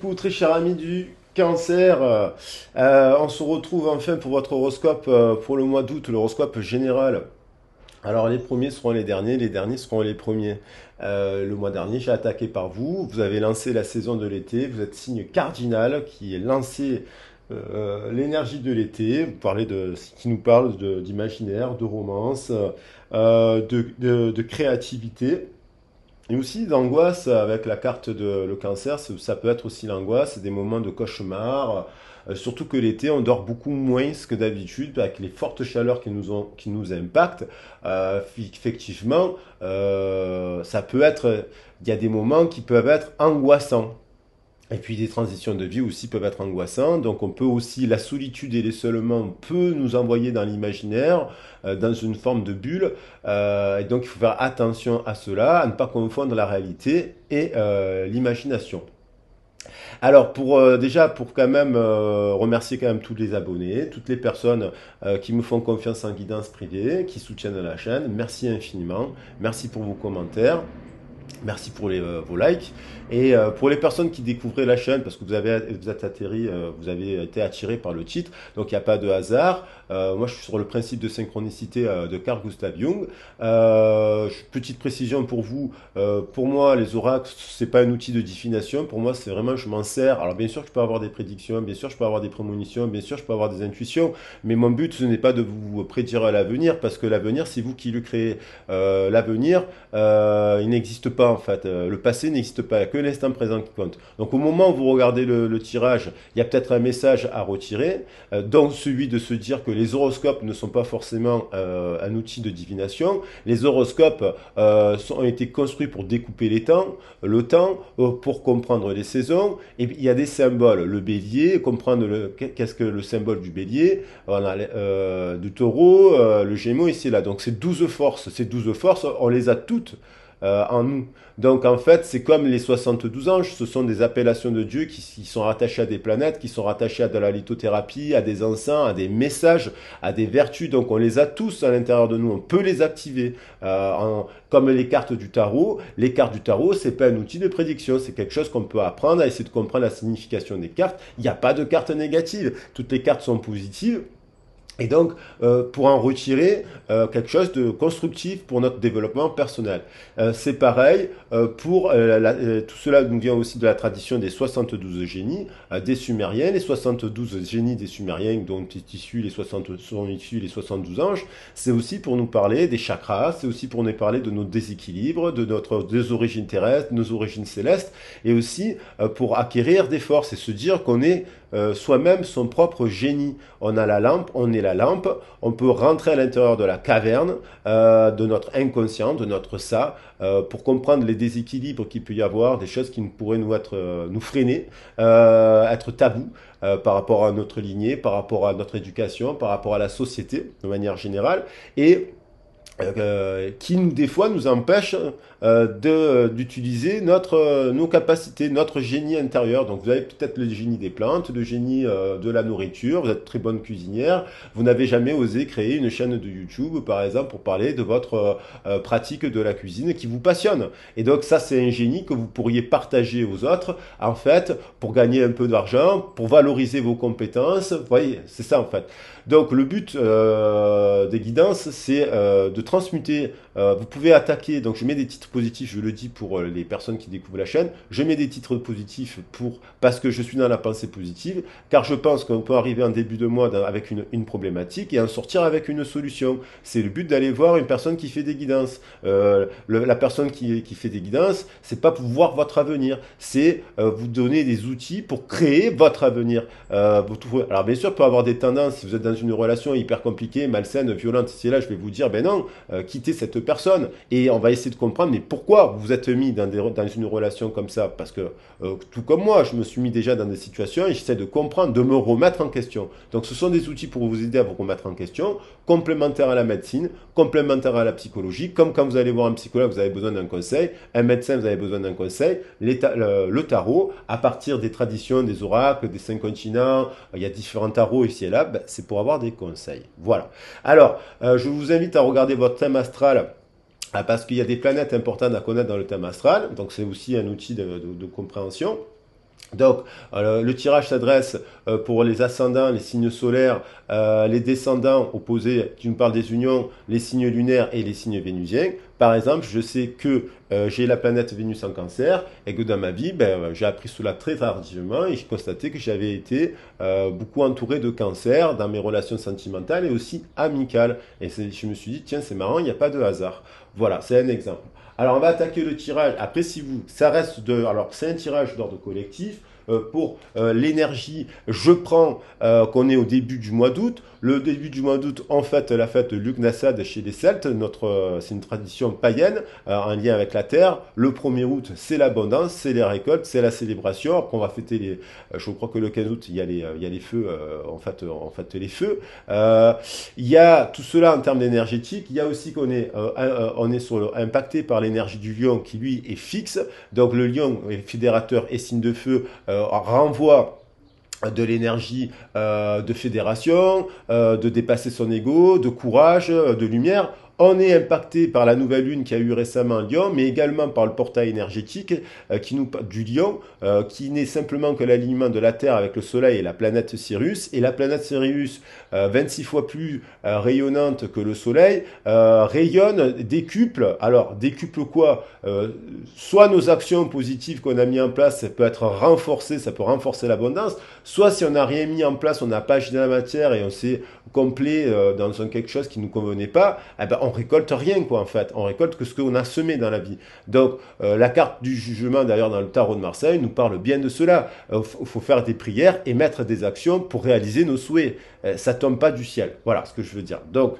coup, très cher ami du Cancer, on se retrouve enfin pour votre horoscope pour le mois d'août, l'horoscope général. Alors les premiers seront les derniers seront les premiers. Le mois dernier, j'ai attaqué par vous. Vous avez lancé la saison de l'été. Vous êtes signe cardinal qui est lancé l'énergie de l'été. Vous parlez de ce qui nous parle d'imaginaire, de romance, de créativité. Et aussi d'angoisse avec la carte de le cancer, ça peut être aussi l'angoisse, des moments de cauchemar, surtout que l'été on dort beaucoup moins que d'habitude avec les fortes chaleurs qui nous impactent. Effectivement, ça peut être, il y a des moments qui peuvent être angoissants. Et puis des transitions de vie aussi peuvent être angoissantes. Donc on peut aussi, la solitude et l'isolement peut nous envoyer dans l'imaginaire, dans une forme de bulle. Et donc il faut faire attention à cela, à ne pas confondre la réalité et l'imagination. Alors déjà pour quand même remercier quand même tous les abonnés, toutes les personnes qui me font confiance en guidance privée, qui soutiennent la chaîne. Merci infiniment. Merci pour vos commentaires. Merci pour vos likes. Et pour les personnes qui découvraient la chaîne, parce que vous êtes atterri, vous avez été attiré par le titre, donc il n'y a pas de hasard. Moi, je suis sur le principe de synchronicité de Carl Gustav Jung. Petite précision pour vous, pour moi, les oracles, c'est pas un outil de divination. Pour moi, c'est vraiment, je m'en sers. Alors, bien sûr, je peux avoir des prédictions, bien sûr, je peux avoir des prémonitions, bien sûr, je peux avoir des intuitions, mais mon but, ce n'est pas de vous prédire l'avenir, parce que l'avenir, c'est vous qui le créez. L'avenir, il n'existe pas en fait. Le passé n'existe pas, il n'y a que l'instant présent qui compte. Donc au moment où vous regardez le tirage, il y a peut-être un message à retirer, dont celui de se dire que les horoscopes ne sont pas forcément un outil de divination. Les horoscopes ont été construits pour découper le temps, pour comprendre les saisons. Et il y a des symboles. Le bélier, comprendre qu'est-ce que le symbole du bélier, on a, du taureau, le gémeaux ici et là. Donc ces 12 forces, on les a toutes en nous. Donc en fait, c'est comme les 72 anges, ce sont des appellations de Dieu qui sont rattachées à des planètes, qui sont rattachées à de la lithothérapie, à des encens, à des messages, à des vertus. Donc on les a tous à l'intérieur de nous, on peut les activer. Comme les cartes du tarot, c'est pas un outil de prédiction, c'est quelque chose qu'on peut apprendre à essayer de comprendre la signification des cartes. Il n'y a pas de cartes négatives, toutes les cartes sont positives. Et donc, pour en retirer quelque chose de constructif pour notre développement personnel. C'est pareil pour tout cela nous vient aussi de la tradition des 72 génies des Sumériens. Les 72 génies des Sumériens dont sont issus les 72 anges, c'est aussi pour nous parler des chakras, c'est aussi pour nous parler de nos déséquilibres, des origines terrestres, de nos origines célestes, et aussi pour acquérir des forces et se dire qu'on est soi-même son propre génie. On a la lampe, on est la lampe, on peut rentrer à l'intérieur de la caverne de notre inconscient, de notre ça, pour comprendre les déséquilibres qu'il peut y avoir, des choses qui pourraient nous freiner, être tabous par rapport à notre lignée, par rapport à notre éducation, par rapport à la société de manière générale, et qui des fois nous empêche d'utiliser nos capacités, notre génie intérieur. Donc vous avez peut-être le génie des plantes, le génie de la nourriture, vous êtes très bonne cuisinière, vous n'avez jamais osé créer une chaîne de YouTube par exemple pour parler de votre pratique de la cuisine qui vous passionne. Et donc ça c'est un génie que vous pourriez partager aux autres en fait pour gagner un peu d'argent, pour valoriser vos compétences. Vous voyez, c'est ça en fait. Donc le but des guidances, c'est de transmuter. Vous pouvez attaquer. Donc je mets des titres positifs, je le dis pour les personnes qui découvrent la chaîne. Je mets des titres positifs parce que je suis dans la pensée positive, car je pense qu'on peut arriver en début de mois avec une problématique et en sortir avec une solution. C'est le but d'aller voir une personne qui fait des guidances. La personne qui fait des guidances, c'est pas pour voir votre avenir, c'est vous donner des outils pour créer votre avenir. Alors bien sûr, il peut y avoir des tendances. Si vous êtes dans une relation hyper compliquée, malsaine, violente, ici et là, je vais vous dire, ben non, quittez cette personne. Et on va essayer de comprendre, mais pourquoi vous vous êtes mis dans une relation comme ça? Parce que, tout comme moi, je me suis mis déjà dans des situations et j'essaie de comprendre, de me remettre en question. Donc ce sont des outils pour vous aider à vous remettre en question, complémentaires à la médecine, complémentaires à la psychologie, comme quand vous allez voir un psychologue, vous avez besoin d'un conseil, un médecin, vous avez besoin d'un conseil, le tarot, à partir des traditions, des oracles, des 5 continents, il y a différents tarots ici et là, ben, c'est pour avoir des conseils. Voilà. Alors, je vous invite à regarder votre thème astral parce qu'il y a des planètes importantes à connaître dans le thème astral, donc c'est aussi un outil de compréhension. Donc, le tirage s'adresse pour les ascendants, les signes solaires, les descendants opposés, qui nous parlent des unions, les signes lunaires et les signes vénusiens. Par exemple, je sais que j'ai la planète Vénus en cancer et que dans ma vie, j'ai appris cela très tardivement et j'ai constaté que j'avais été beaucoup entouré de cancer dans mes relations sentimentales et aussi amicales. Et je me suis dit, tiens, c'est marrant, il n'y a pas de hasard. Voilà, c'est un exemple. Alors, on va attaquer le tirage. Après, si vous, ça reste de, alors c'est un tirage d'ordre collectif. Pour l'énergie, je prends qu'on est au début du mois d'août. Le début du mois d'août, en fait, la fête Lughnasadh chez les Celtes, c'est une tradition païenne en lien avec la terre. Le 1er août, c'est l'abondance, c'est les récoltes, c'est la célébration. Après, on va fêter je crois que le 15 août, il y a les feux, les feux. Il y a tout cela en termes d'énergétique. Il y a aussi on est impacté par l'énergie du lion qui, lui, est fixe. Donc, le lion est fédérateur et signe de feu, renvoie de l'énergie de fédération, de dépasser son ego, de courage, de lumière. On est impacté par la nouvelle lune qui a eu récemment Lion, mais également par le portail énergétique du Lion, qui n'est simplement que l'alignement de la Terre avec le Soleil et la planète Sirius. Et la planète Sirius, 26 fois plus rayonnante que le Soleil, rayonne, décuple. Alors, décuple quoi? Soit nos actions positives qu'on a mis en place, ça peut être renforcé, ça peut renforcer l'abondance. Soit si on n'a rien mis en place, on n'a pas agi dans la matière et on s'est complet dans quelque chose qui ne nous convenait pas, eh ben, on récolte rien, quoi, en fait. On récolte que ce qu'on a semé dans la vie. Donc, la carte du jugement, d'ailleurs, dans le tarot de Marseille, nous parle bien de cela. Il faut faire des prières et mettre des actions pour réaliser nos souhaits. Ça tombe pas du ciel. Voilà ce que je veux dire. Donc,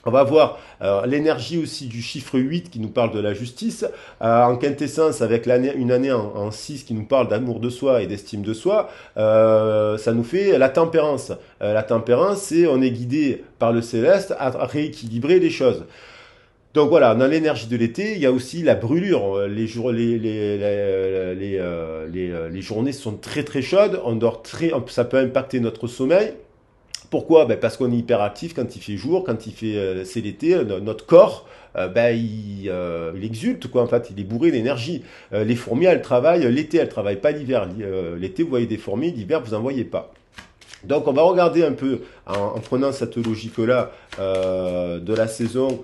on va voir l'énergie aussi du chiffre 8 qui nous parle de la justice, en quintessence avec une année en 6 qui nous parle d'amour de soi et d'estime de soi, ça nous fait la tempérance. La tempérance, c'est on est guidé par le céleste à rééquilibrer les choses. Donc voilà, dans l'énergie de l'été, il y a aussi la brûlure. Les journées sont très très chaudes, on dort ça peut impacter notre sommeil. Pourquoi? Parce qu'on est hyperactif quand il fait jour, quand c'est l'été, notre corps, il exulte, quoi. En fait, il est bourré d'énergie. Les fourmis, elles travaillent l'été, elles travaillent pas l'hiver. L'été, vous voyez des fourmis, l'hiver, vous en voyez pas. Donc on va regarder un peu, en prenant cette logique-là de la saison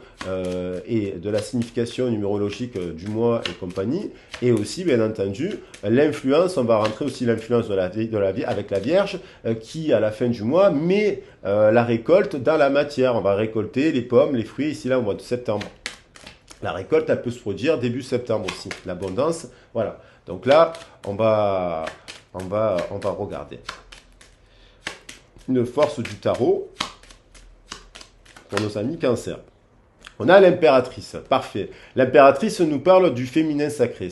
et de la signification numérologique du mois et compagnie, et aussi bien entendu l'influence, on va rentrer aussi l'influence de la vie avec la Vierge qui à la fin du mois met la récolte dans la matière. On va récolter les pommes, les fruits ici là au mois de septembre. La récolte, elle peut se produire début septembre aussi, l'abondance, voilà. Donc là, on va regarder une force du tarot pour nos amis cancer. On a l'impératrice, parfait. L'impératrice nous parle du féminin sacré.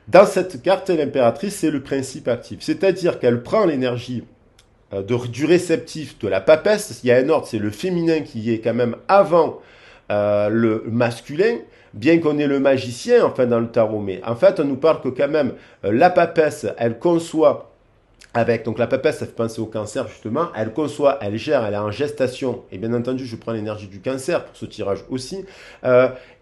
Dans cette carte, l'impératrice, c'est le principe actif. C'est-à-dire qu'elle prend l'énergie du réceptif de la papesse. Il y a un ordre, c'est le féminin qui est quand même avant le masculin, bien qu'on ait le magicien, enfin, dans le tarot. Mais en fait, on nous parle que quand même, la papesse, elle conçoit donc la papesse, ça fait penser au cancer justement, elle conçoit, elle gère, elle est en gestation, et bien entendu je prends l'énergie du cancer pour ce tirage aussi,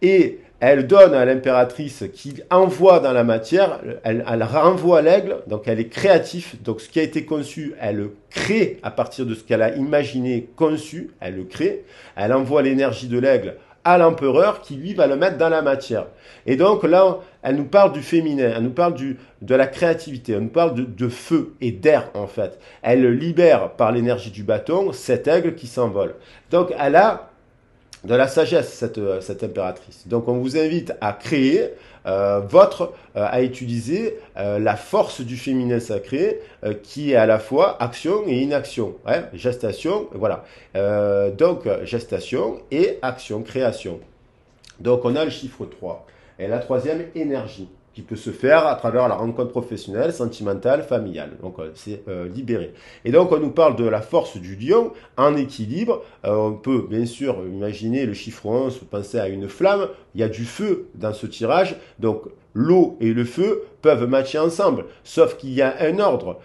et elle donne à l'impératrice qui envoie dans la matière, elle renvoie l'aigle, donc elle est créative, donc ce qui a été conçu, elle le crée à partir de ce qu'elle a imaginé, conçu, elle le crée, elle envoie l'énergie de l'aigle à l'empereur qui lui va le mettre dans la matière. Et donc là, elle nous parle du féminin, elle nous parle de la créativité, elle nous parle de feu et d'air en fait. Elle libère par l'énergie du bâton cet aigle qui s'envole. Donc elle a de la sagesse, cette impératrice. Donc on vous invite à créer à utiliser la force du féminin sacré qui est à la fois action et inaction. Ouais, gestation, voilà. Donc gestation et action, création. Donc on a le chiffre 3. Et la troisième, énergie, qui peut se faire à travers la rencontre professionnelle, sentimentale, familiale. Donc c'est libéré. Et donc on nous parle de la force du lion en équilibre. On peut bien sûr imaginer le chiffre 11, penser à une flamme. Il y a du feu dans ce tirage. Donc l'eau et le feu peuvent matcher ensemble. Sauf qu'il y a un ordre.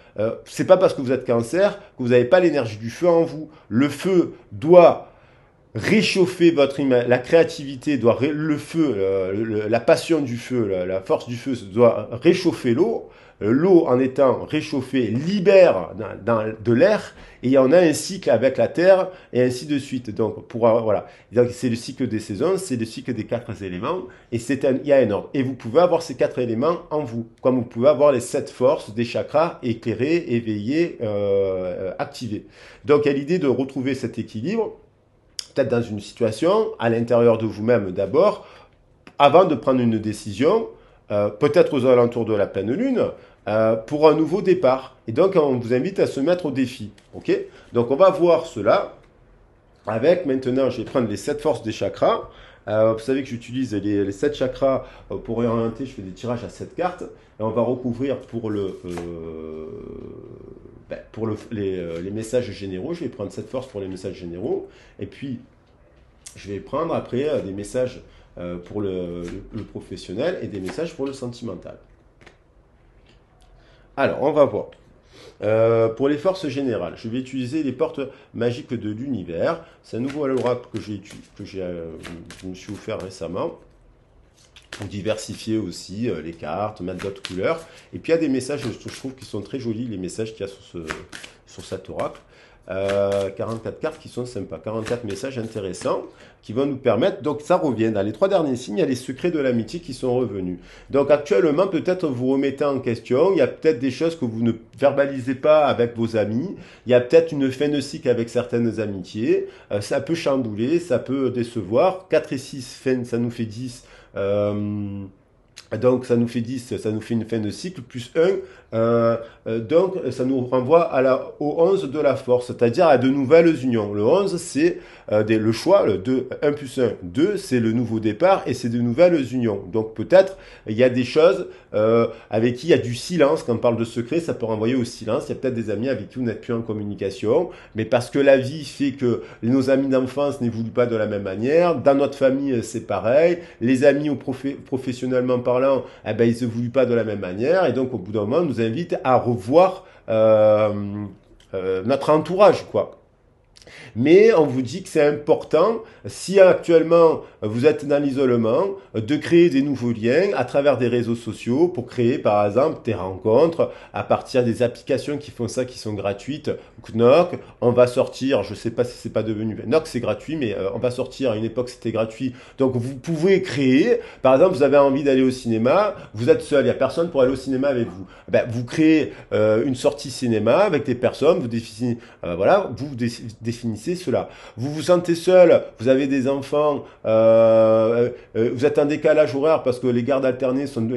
C'est pas parce que vous êtes cancer que vous n'avez pas l'énergie du feu en vous. Le feu doit réchauffer la créativité le feu, la passion du feu, la force du feu doit réchauffer l'eau. l'eau en étant réchauffée libère de l'air et il y en a un cycle avec la terre et ainsi de suite. Donc voilà, donc c'est le cycle des saisons, c'est le cycle des 4 éléments et il y a un ordre. Et vous pouvez avoir ces 4 éléments en vous, comme vous pouvez avoir les 7 forces des chakras éclairés, éveillés, activés. Donc il y a l'idée de retrouver cet équilibre, peut-être dans une situation, à l'intérieur de vous-même d'abord, avant de prendre une décision, peut-être aux alentours de la pleine lune, pour un nouveau départ. Et donc, on vous invite à se mettre au défi. Ok? Donc, on va voir cela avec, maintenant, je vais prendre les 7 forces des chakras. Vous savez que j'utilise les 7 chakras pour orienter, je fais des tirages à 7 cartes. Et on va recouvrir pour les messages généraux. Je vais prendre 7 forces pour les messages généraux. Et puis, je vais prendre après des messages pour le professionnel et des messages pour le sentimental. Alors, on va voir. Pour les forces générales, je vais utiliser les portes magiques de l'univers. C'est un nouveau oracle que je me suis offert récemment pour diversifier aussi les cartes, mettre d'autres couleurs. Et puis il y a des messages, je trouve, qui sont très jolis, les messages qu'il y a sur cet oracle. 44 cartes qui sont sympas, 44 messages intéressants qui vont nous permettre, donc ça revient dans les 3 derniers signes, il y a les secrets de l'amitié qui sont revenus. Donc actuellement, peut-être vous remettez en question, il y a peut-être des choses que vous ne verbalisez pas avec vos amis, il y a peut-être une fin de cycle avec certaines amitiés, ça peut chambouler, ça peut décevoir, 4 et 6, ça nous fait 10. Donc ça nous fait 10, ça nous fait une fin de cycle, plus 1, donc ça nous renvoie au 11 de la force, c'est-à-dire à de nouvelles unions. Le 11 c'est le choix, le 2, 1 plus 1, 2 c'est le nouveau départ et c'est de nouvelles unions. Donc peut-être il y a des choses avec qui il y a du silence, quand on parle de secret ça peut renvoyer au silence, il y a peut-être des amis avec qui vous n'êtes plus en communication, mais parce que la vie fait que nos amis d'enfance n'évoluent pas de la même manière, dans notre famille c'est pareil, les amis professionnellement parlant, eh ben, ils ne évoluent pas de la même manière, et donc au bout d'un moment, on nous invite à revoir notre entourage, quoi. Mais on vous dit que c'est important, si actuellement vous êtes dans l'isolement, de créer des nouveaux liens à travers des réseaux sociaux pour créer par exemple des rencontres à partir des applications qui font ça, qui sont gratuites. Knock, on va sortir, je ne sais pas si c'est pas devenu, Knock c'est gratuit, mais on va sortir, à une époque c'était gratuit. Donc vous pouvez créer, par exemple vous avez envie d'aller au cinéma, vous êtes seul, il n'y a personne pour aller au cinéma avec vous. Ben, vous créez une sortie cinéma avec des personnes, vous définissez, définissez cela. Vous vous sentez seul, vous avez des enfants, vous êtes en décalage horaire parce que les gardes alternées sont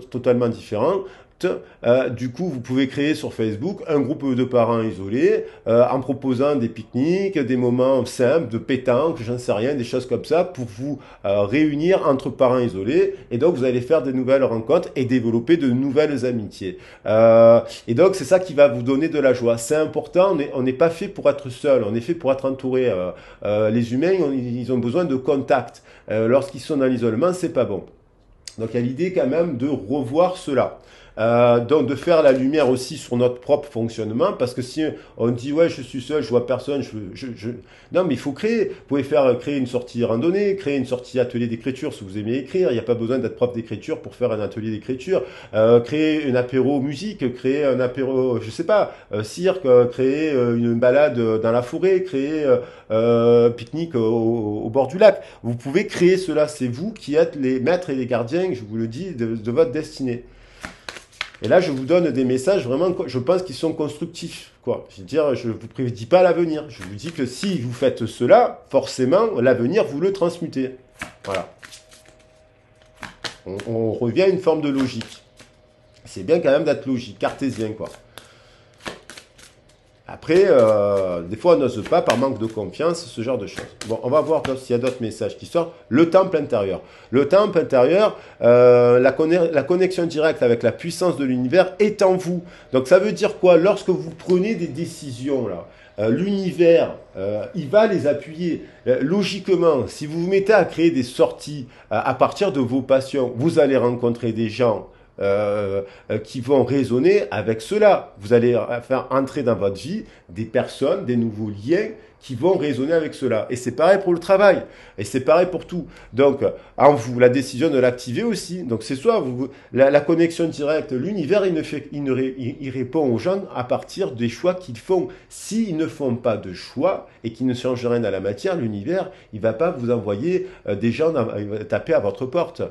totalement différentes. Du coup, vous pouvez créer sur Facebook un groupe de parents isolés en proposant des pique-niques, des moments simples, de pétanque, j'en sais rien, des choses comme ça pour vous réunir entre parents isolés. Et donc, vous allez faire de nouvelles rencontres et développer de nouvelles amitiés. Et donc, c'est ça qui va vous donner de la joie. C'est important, on n'est pas fait pour être seul, on est fait pour être entouré. Les humains, ils ont besoin de contact. Lorsqu'ils sont dans l'isolement, c'est pas bon. Donc, il y a l'idée quand même de revoir cela. Donc de faire la lumière aussi sur notre propre fonctionnement, parce que si on dit ouais je suis seul, je vois personne, non mais il faut créer. Vous pouvez créer une sortie randonnée, créer une sortie atelier d'écriture si vous aimez écrire. Il n'y a pas besoin d'être prof d'écriture pour faire un atelier d'écriture. Créer un apéro musique, créer un apéro, je sais pas, cirque, créer une balade dans la forêt, créer pique-nique au bord du lac. Vous pouvez créer cela. C'est vous qui êtes les maîtres et les gardiens, je vous le dis, de votre destinée. Et là, je vous donne des messages vraiment, je pense qu'ils sont constructifs, quoi. Je veux dire, je vous prédis pas l'avenir. Je vous dis que si vous faites cela, forcément, l'avenir, vous le transmutez. Voilà. On revient à une forme de logique. C'est bien quand même d'être logique, cartésien, quoi. Après, des fois, on n'ose pas par manque de confiance, ce genre de choses. Bon, on va voir s'il y a d'autres messages qui sortent. Le temple intérieur. Le temple intérieur, la connexion directe avec la puissance de l'univers est en vous. Donc, ça veut dire quoi? Lorsque vous prenez des décisions, là, l'univers, il va les appuyer. Logiquement, si vous vous mettez à créer des sorties à partir de vos passions, vous allez rencontrer des gens qui vont résonner avec cela. Vous allez faire entrer dans votre vie des personnes, des nouveaux liens qui vont résonner avec cela. Et c'est pareil pour le travail. Et c'est pareil pour tout. Donc, en vous, la décision de l'activer aussi. Donc, c'est soit la connexion directe, l'univers, il répond aux gens à partir des choix qu'ils font. S'ils ne font pas de choix et qu'ils ne changent rien à la matière, l'univers, il va pas vous envoyer des gens taper à votre porte.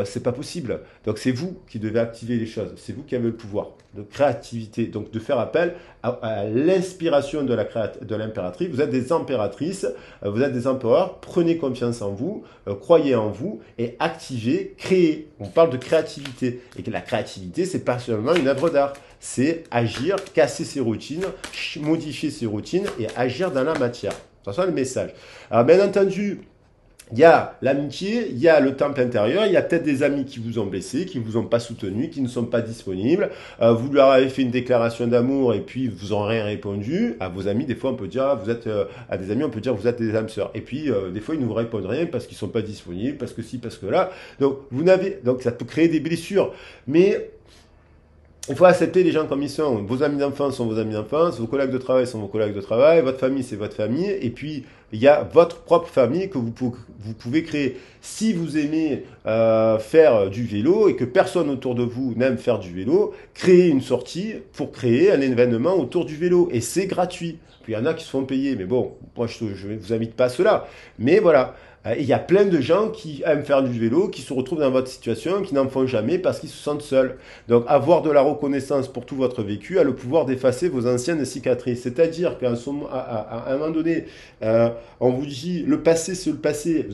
C'est pas possible. Donc, c'est vous qui devez activer les choses. C'est vous qui avez le pouvoir de créativité. Donc, de faire appel à l'inspiration de l'impératrice. Vous êtes des impératrices, vous êtes des empereurs. Prenez confiance en vous, croyez en vous et activez, créez. On parle de créativité. Et que la créativité, c'est pas seulement une œuvre d'art. C'est agir, casser ses routines, modifier ses routines et agir dans la matière. Ça soit le message. Alors, bien entendu, il y a l'amitié, il y a le temple intérieur, il y a peut-être des amis qui vous ont blessé, qui ne vous ont pas soutenu, qui ne sont pas disponibles. Vous leur avez fait une déclaration d'amour et puis vous n'ont rien répondu. À vos amis, des fois, on peut dire, vous êtes, à des amis, on peut dire, vous êtes des âmes sœurs. Et puis, des fois, ils ne vous répondent rien parce qu'ils ne sont pas disponibles, parce que si, parce que là. Donc, ça peut créer des blessures. Mais il faut accepter les gens comme ils sont. Vos amis d'enfance sont vos amis d'enfance, vos collègues de travail sont vos collègues de travail, votre famille c'est votre famille, et puis il y a votre propre famille que vous pouvez créer. Si vous aimez faire du vélo et que personne autour de vous n'aime faire du vélo, créez une sortie pour créer un événement autour du vélo, et c'est gratuit. Puis il y en a qui se font payer, mais bon, moi je ne vous invite pas à cela. Mais voilà. Il y a plein de gens qui aiment faire du vélo, qui se retrouvent dans votre situation, qui n'en font jamais parce qu'ils se sentent seuls. Donc avoir de la reconnaissance pour tout votre vécu a le pouvoir d'effacer vos anciennes cicatrices. C'est-à-dire qu'à un moment donné, on vous dit le passé c'est le passé,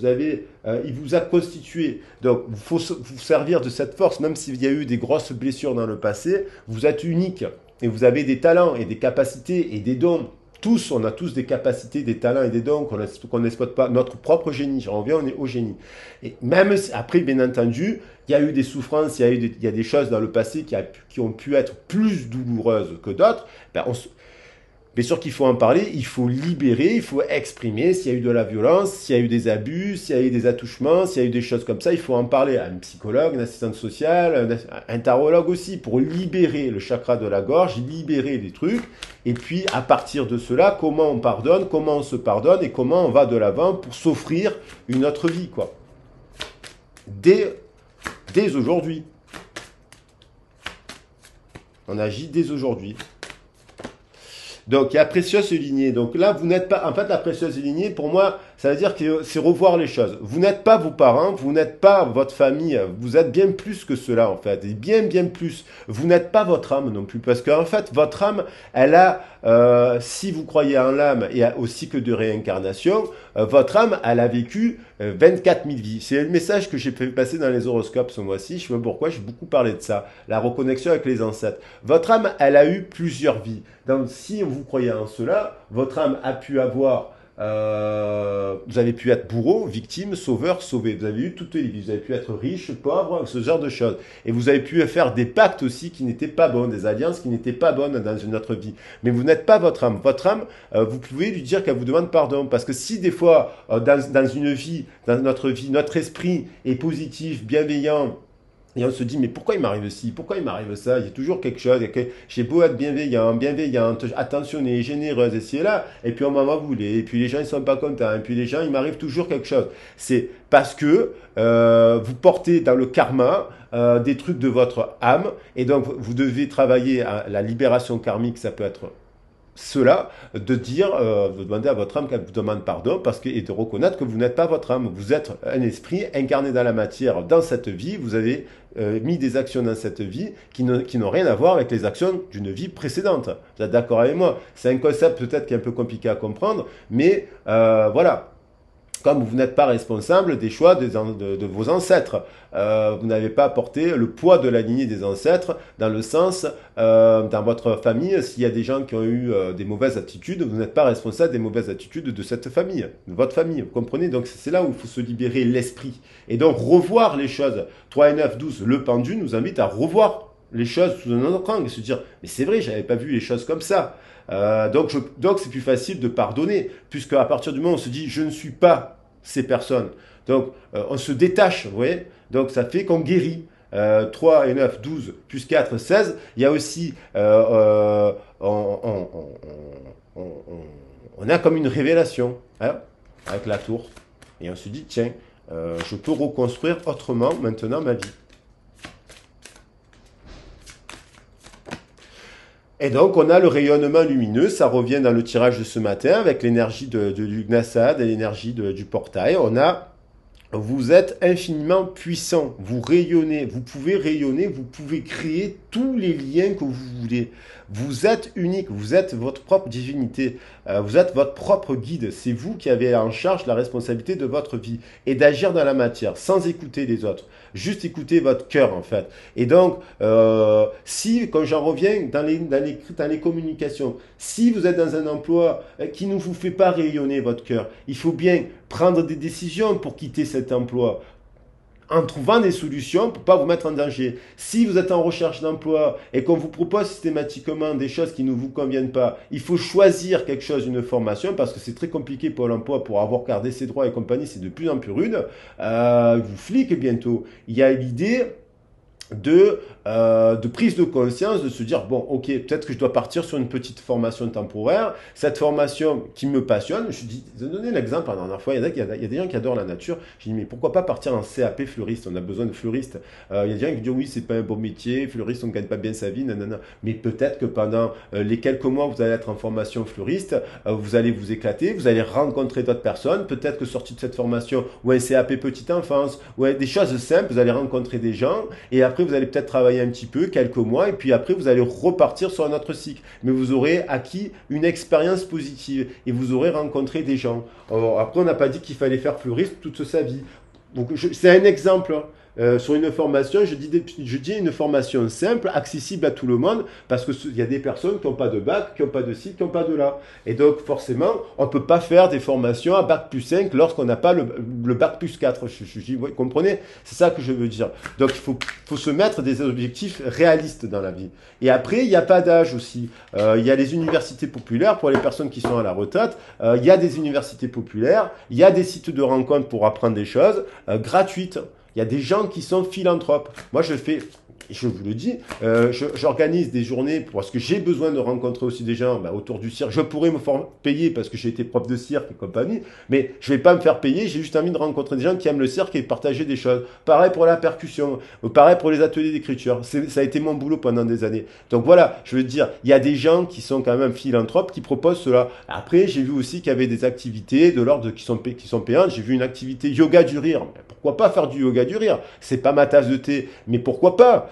il vous a constitué. Donc il faut vous servir de cette force, même s'il y a eu des grosses blessures dans le passé, vous êtes unique et vous avez des talents et des capacités et des dons. On a tous des capacités, des talents et des dons qu'on n'exploite pas. Notre propre génie, j'en reviens, on est au génie. Et même après, bien entendu, il y a eu des souffrances, il y a des choses dans le passé qui ont pu être plus douloureuses que d'autres. Bien sûr qu'il faut en parler, il faut libérer, il faut exprimer s'il y a eu de la violence, s'il y a eu des abus, s'il y a eu des attouchements, s'il y a eu des choses comme ça, il faut en parler à un psychologue, une assistante sociale, un tarologue aussi, pour libérer le chakra de la gorge, libérer les trucs, et puis à partir de cela, comment on pardonne, comment on se pardonne, et comment on va de l'avant pour s'offrir une autre vie, quoi. Dès aujourd'hui. On agit dès aujourd'hui. Donc, il y a précieuse lignée. Donc là, vous n'êtes pas... En fait, la précieuse lignée, pour moi, ça veut dire que c'est revoir les choses. Vous n'êtes pas vos parents, vous n'êtes pas votre famille. Vous êtes bien plus que cela, en fait. Et bien, bien plus. Vous n'êtes pas votre âme non plus. Parce qu'en fait, votre âme, elle a... si vous croyez en l'âme et au cycle de réincarnation, votre âme, elle a vécu 24 000 vies. C'est le message que j'ai fait passer dans les horoscopes ce mois-ci. Je sais pas pourquoi, j'ai beaucoup parlé de ça. La reconnexion avec les ancêtres. Votre âme, elle a eu plusieurs vies. Donc, si vous croyez en cela, votre âme a pu avoir... vous avez pu être bourreau, victime, sauveur, sauvé. Vous avez eu toutes les vies. Vous avez pu être riche, pauvre, ce genre de choses. Et vous avez pu faire des pactes aussi qui n'étaient pas bons, des alliances qui n'étaient pas bonnes dans une autre vie. Mais vous n'êtes pas votre âme. Votre âme, vous pouvez lui dire qu'elle vous demande pardon. Parce que si des fois, dans une vie, dans notre vie, notre esprit est positif, bienveillant, et on se dit, mais pourquoi il m'arrive ci, pourquoi il m'arrive ça? Il y a toujours quelque chose. J'ai beau être bienveillant, bienveillante, attentionnée, généreuse, ici et là, et puis on m'a voulu, et puis les gens ils sont pas contents, et puis les gens il m'arrive toujours quelque chose. C'est parce que vous portez dans le karma des trucs de votre âme, et donc vous devez travailler à la libération karmique, ça peut être cela, de dire, de demander à votre âme qu'elle vous demande pardon et de reconnaître que vous n'êtes pas votre âme. Vous êtes un esprit incarné dans la matière dans cette vie. Vous avez mis des actions dans cette vie qui n'ont rien à voir avec les actions d'une vie précédente. Vous êtes d'accord avec moi? C'est un concept peut-être qui est un peu compliqué à comprendre, mais voilà. Comme vous n'êtes pas responsable des choix de vos ancêtres. Vous n'avez pas porté le poids de la lignée des ancêtres dans le sens, dans votre famille, s'il y a des gens qui ont eu des mauvaises attitudes, vous n'êtes pas responsable des mauvaises attitudes de cette famille, de votre famille. Vous comprenez? Donc c'est là où il faut se libérer l'esprit. Et donc revoir les choses. 3 et 9, 12, le pendu nous invite à revoir les choses sous un autre angle et se dire, mais c'est vrai, j'avais pas vu les choses comme ça. Donc c'est plus facile de pardonner, puisque à partir du moment où on se dit, je ne suis pas ces personnes. Donc, on se détache, vous voyez. Donc, ça fait qu'on guérit. 3 et 9, 12, plus 4, 16. Il y a aussi, on on a comme une révélation, hein, avec la tour. Et on se dit, tiens, je peux reconstruire autrement maintenant ma vie. Et donc, on a le rayonnement lumineux, ça revient dans le tirage de ce matin, avec l'énergie du Gnasad et l'énergie du portail. Vous êtes infiniment puissant, vous rayonnez, vous pouvez créer tous les liens que vous voulez. Vous êtes unique, vous êtes votre propre divinité, vous êtes votre propre guide. C'est vous qui avez en charge la responsabilité de votre vie et d'agir dans la matière sans écouter les autres. Juste écouter votre cœur en fait. Et donc, si, quand j'en reviens dans les communications, si vous êtes dans un emploi qui ne vous fait pas rayonner votre cœur, il faut bien prendre des décisions pour quitter cet emploi en trouvant des solutions pour ne pas vous mettre en danger. Si vous êtes en recherche d'emploi et qu'on vous propose systématiquement des choses qui ne vous conviennent pas, il faut choisir quelque chose, une formation, parce que c'est très compliqué pour l'emploi, pour avoir gardé ses droits et compagnie, c'est de plus en plus rude. Vous fliquez bientôt. Il y a l'idée de prise de conscience, de se dire, bon, ok, peut-être que je dois partir sur une petite formation temporaire. Cette formation qui me passionne, je dis, je vais donner l'exemple la dernière fois, il y a des gens qui adorent la nature. J'ai dit, mais pourquoi pas partir en CAP fleuriste? On a besoin de fleuristes. Il y a des gens qui disent, oui, c'est pas un bon métier, fleuriste, on ne gagne pas bien sa vie, nanana. Mais peut-être que pendant les quelques mois où vous allez être en formation fleuriste, vous allez vous éclater, vous allez rencontrer d'autres personnes. Peut-être que sorti de cette formation, ou un CAP petite enfance, ou des choses simples, vous allez rencontrer des gens, et après, vous allez peut-être travailler un petit peu, quelques mois, et puis après, vous allez repartir sur un autre cycle. Mais vous aurez acquis une expérience positive et vous aurez rencontré des gens. Alors, après, on n'a pas dit qu'il fallait faire fleuriste toute sa vie. Donc, c'est un exemple. Sur une formation, je dis une formation simple, accessible à tout le monde, parce qu'il y a des personnes qui n'ont pas de bac, qui n'ont pas de ci, qui n'ont pas de là. Et donc, forcément, on ne peut pas faire des formations à bac plus 5 lorsqu'on n'a pas le bac plus 4. Vous comprenez? C'est ça que je veux dire. Donc, il faut se mettre des objectifs réalistes dans la vie. Et après, il n'y a pas d'âge aussi. Il y a les universités populaires pour les personnes qui sont à la retraite. Il y a des universités populaires. Il y a des sites de rencontres pour apprendre des choses gratuites. Il y a des gens qui sont philanthropes. Moi, je vous le dis, j'organise des journées parce que j'ai besoin de rencontrer aussi des gens autour du cirque. Je pourrais me payer parce que j'ai été prof de cirque et compagnie, mais je ne vais pas me faire payer. J'ai juste envie de rencontrer des gens qui aiment le cirque et de partager des choses. Pareil pour la percussion, pareil pour les ateliers d'écriture. Ça a été mon boulot pendant des années. Donc voilà, je veux dire, il y a des gens qui sont quand même philanthropes qui proposent cela. Après, j'ai vu aussi qu'il y avait des activités de l'ordre qui sont payantes. J'ai vu une activité yoga du rire. Pourquoi pas faire du yoga du rire? C'est pas ma tasse de thé, mais pourquoi pas?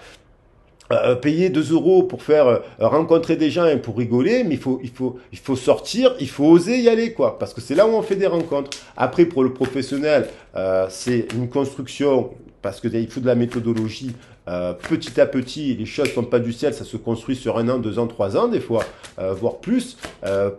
Payer 2 euros pour faire rencontrer des gens et pour rigoler, mais il faut sortir, il faut oser y aller, quoi, parce que c'est là où on fait des rencontres. Après, pour le professionnel, c'est une construction, parce qu'il faut de la méthodologie. Petit à petit, les choses ne tombent pas du ciel, ça se construit sur 1 an, 2 ans, 3 ans, des fois, voire plus,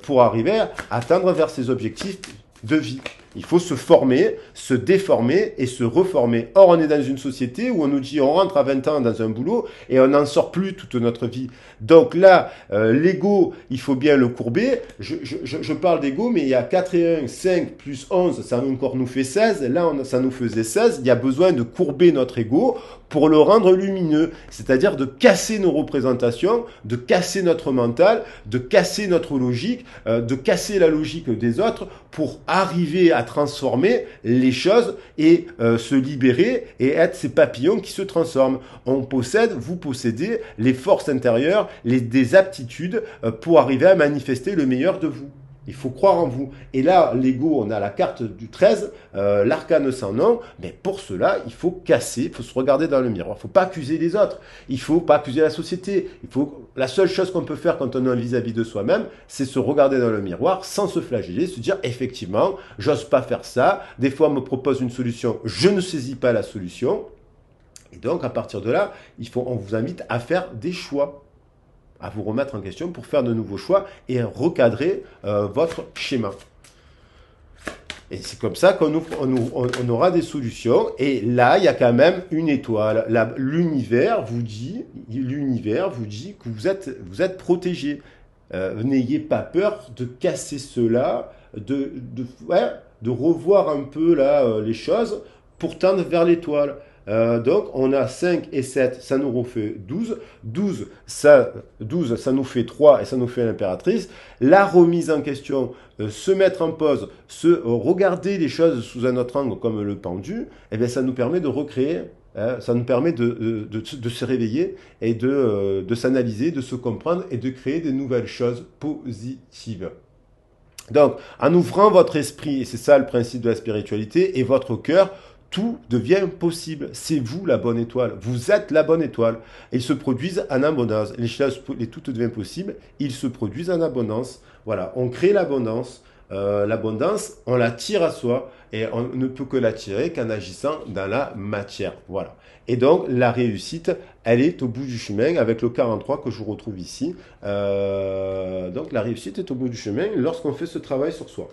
pour arriver à atteindre vers ses objectifs de vie. Il faut se former, se déformer et se reformer. Or, on est dans une société où on nous dit on rentre à 20 ans dans un boulot et on n'en sort plus toute notre vie. Donc là, l'ego, il faut bien le courber. Je parle d'ego, mais il y a 4 et 1, 5 plus 11, ça encore nous fait 16. Là, ça nous faisait 16. Il y a besoin de courber notre ego pour le rendre lumineux, c'est-à-dire de casser nos représentations, de casser notre mental, de casser notre logique, de casser la logique des autres pour arriver à transformer les choses et se libérer et être ces papillons qui se transforment. Vous possédez les forces intérieures, des aptitudes pour arriver à manifester le meilleur de vous. Il faut croire en vous. Et là, l'ego, on a la carte du 13, l'arcane sans nom. Mais pour cela, il faut casser, il faut se regarder dans le miroir. Il ne faut pas accuser les autres. Il ne faut pas accuser la société. La seule chose qu'on peut faire quand on est vis-à-vis de soi-même, c'est se regarder dans le miroir sans se flageller, se dire effectivement, j'ose pas faire ça. Des fois, on me propose une solution, je ne saisis pas la solution. Et donc, à partir de là, on vous invite à faire des choix, à vous remettre en question pour faire de nouveaux choix et recadrer votre schéma. Et c'est comme ça qu'on aura des solutions. Et là, il y a quand même une étoile. L'univers vous dit que vous êtes protégé. N'ayez pas peur de casser cela, de revoir un peu là les choses pour tendre vers l'étoile. Donc, on a 5 et 7, ça nous refait 12. 12, ça nous fait 3 et ça nous fait l'impératrice. La remise en question, se mettre en pause, regarder les choses sous un autre angle comme le pendu, eh bien, ça nous permet de recréer, hein, ça nous permet de se réveiller et de s'analyser, de se comprendre et de créer des nouvelles choses positives. Donc, en ouvrant votre esprit, et c'est ça le principe de la spiritualité, et votre cœur, tout devient possible. C'est vous la bonne étoile. Vous êtes la bonne étoile. Et ils se produisent en abondance. Les choses, tout devient possible. Ils se produisent en abondance. Voilà, on crée l'abondance. L'abondance, on la tire à soi et on ne peut que l'attirer qu'en agissant dans la matière. Voilà. Et donc, la réussite, elle est au bout du chemin avec le 43 que je retrouve ici. Donc, la réussite est au bout du chemin lorsqu'on fait ce travail sur soi.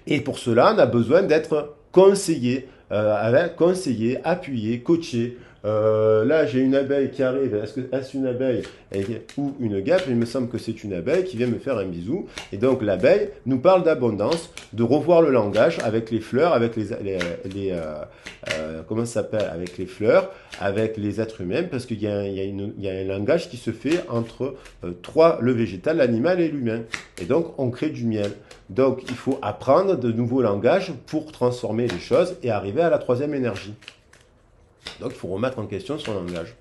Et pour cela, on a besoin d'être conseillé, appuyé, coaché. Là, j'ai une abeille qui arrive. Est-ce une abeille ou une guêpe? Il me semble que c'est une abeille qui vient me faire un bisou. Et donc, l'abeille nous parle d'abondance, de revoir le langage avec les fleurs, avec comment ça s'appelle? Avec les fleurs, avec les êtres humains, parce qu'il y a un langage qui se fait entre le végétal, l'animal et l'humain. Et donc, on crée du miel. Donc, il faut apprendre de nouveaux langages pour transformer les choses et arriver à la troisième énergie. Donc, il faut remettre en question son langage.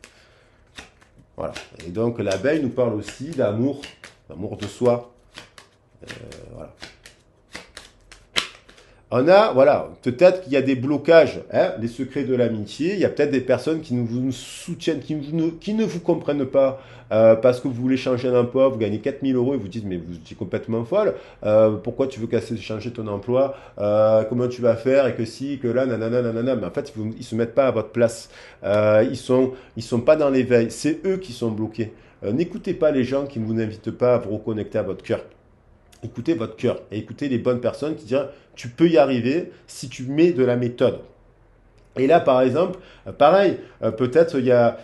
Voilà. Et donc, l'abeille nous parle aussi d'amour, d'amour de soi. Voilà. On a, voilà, peut-être qu'il y a des blocages, hein, les secrets de l'amitié. Il y a peut-être des personnes qui nous soutiennent, qui ne vous comprennent pas parce que vous voulez changer d'emploi, vous gagnez 4 000 € et vous dites, mais vous êtes complètement folle. Pourquoi tu veux changer ton emploi? Comment tu vas faire? Et que si, que là, nanana, nanana. Mais en fait, ils se mettent pas à votre place. Ils sont pas dans l'éveil. C'est eux qui sont bloqués. N'écoutez pas les gens qui ne vous invitent pas à vous reconnecter à votre cœur. Écoutez votre cœur et écoutez les bonnes personnes qui diront tu peux y arriver si tu mets de la méthode. Et là, par exemple, pareil, peut-être il y a,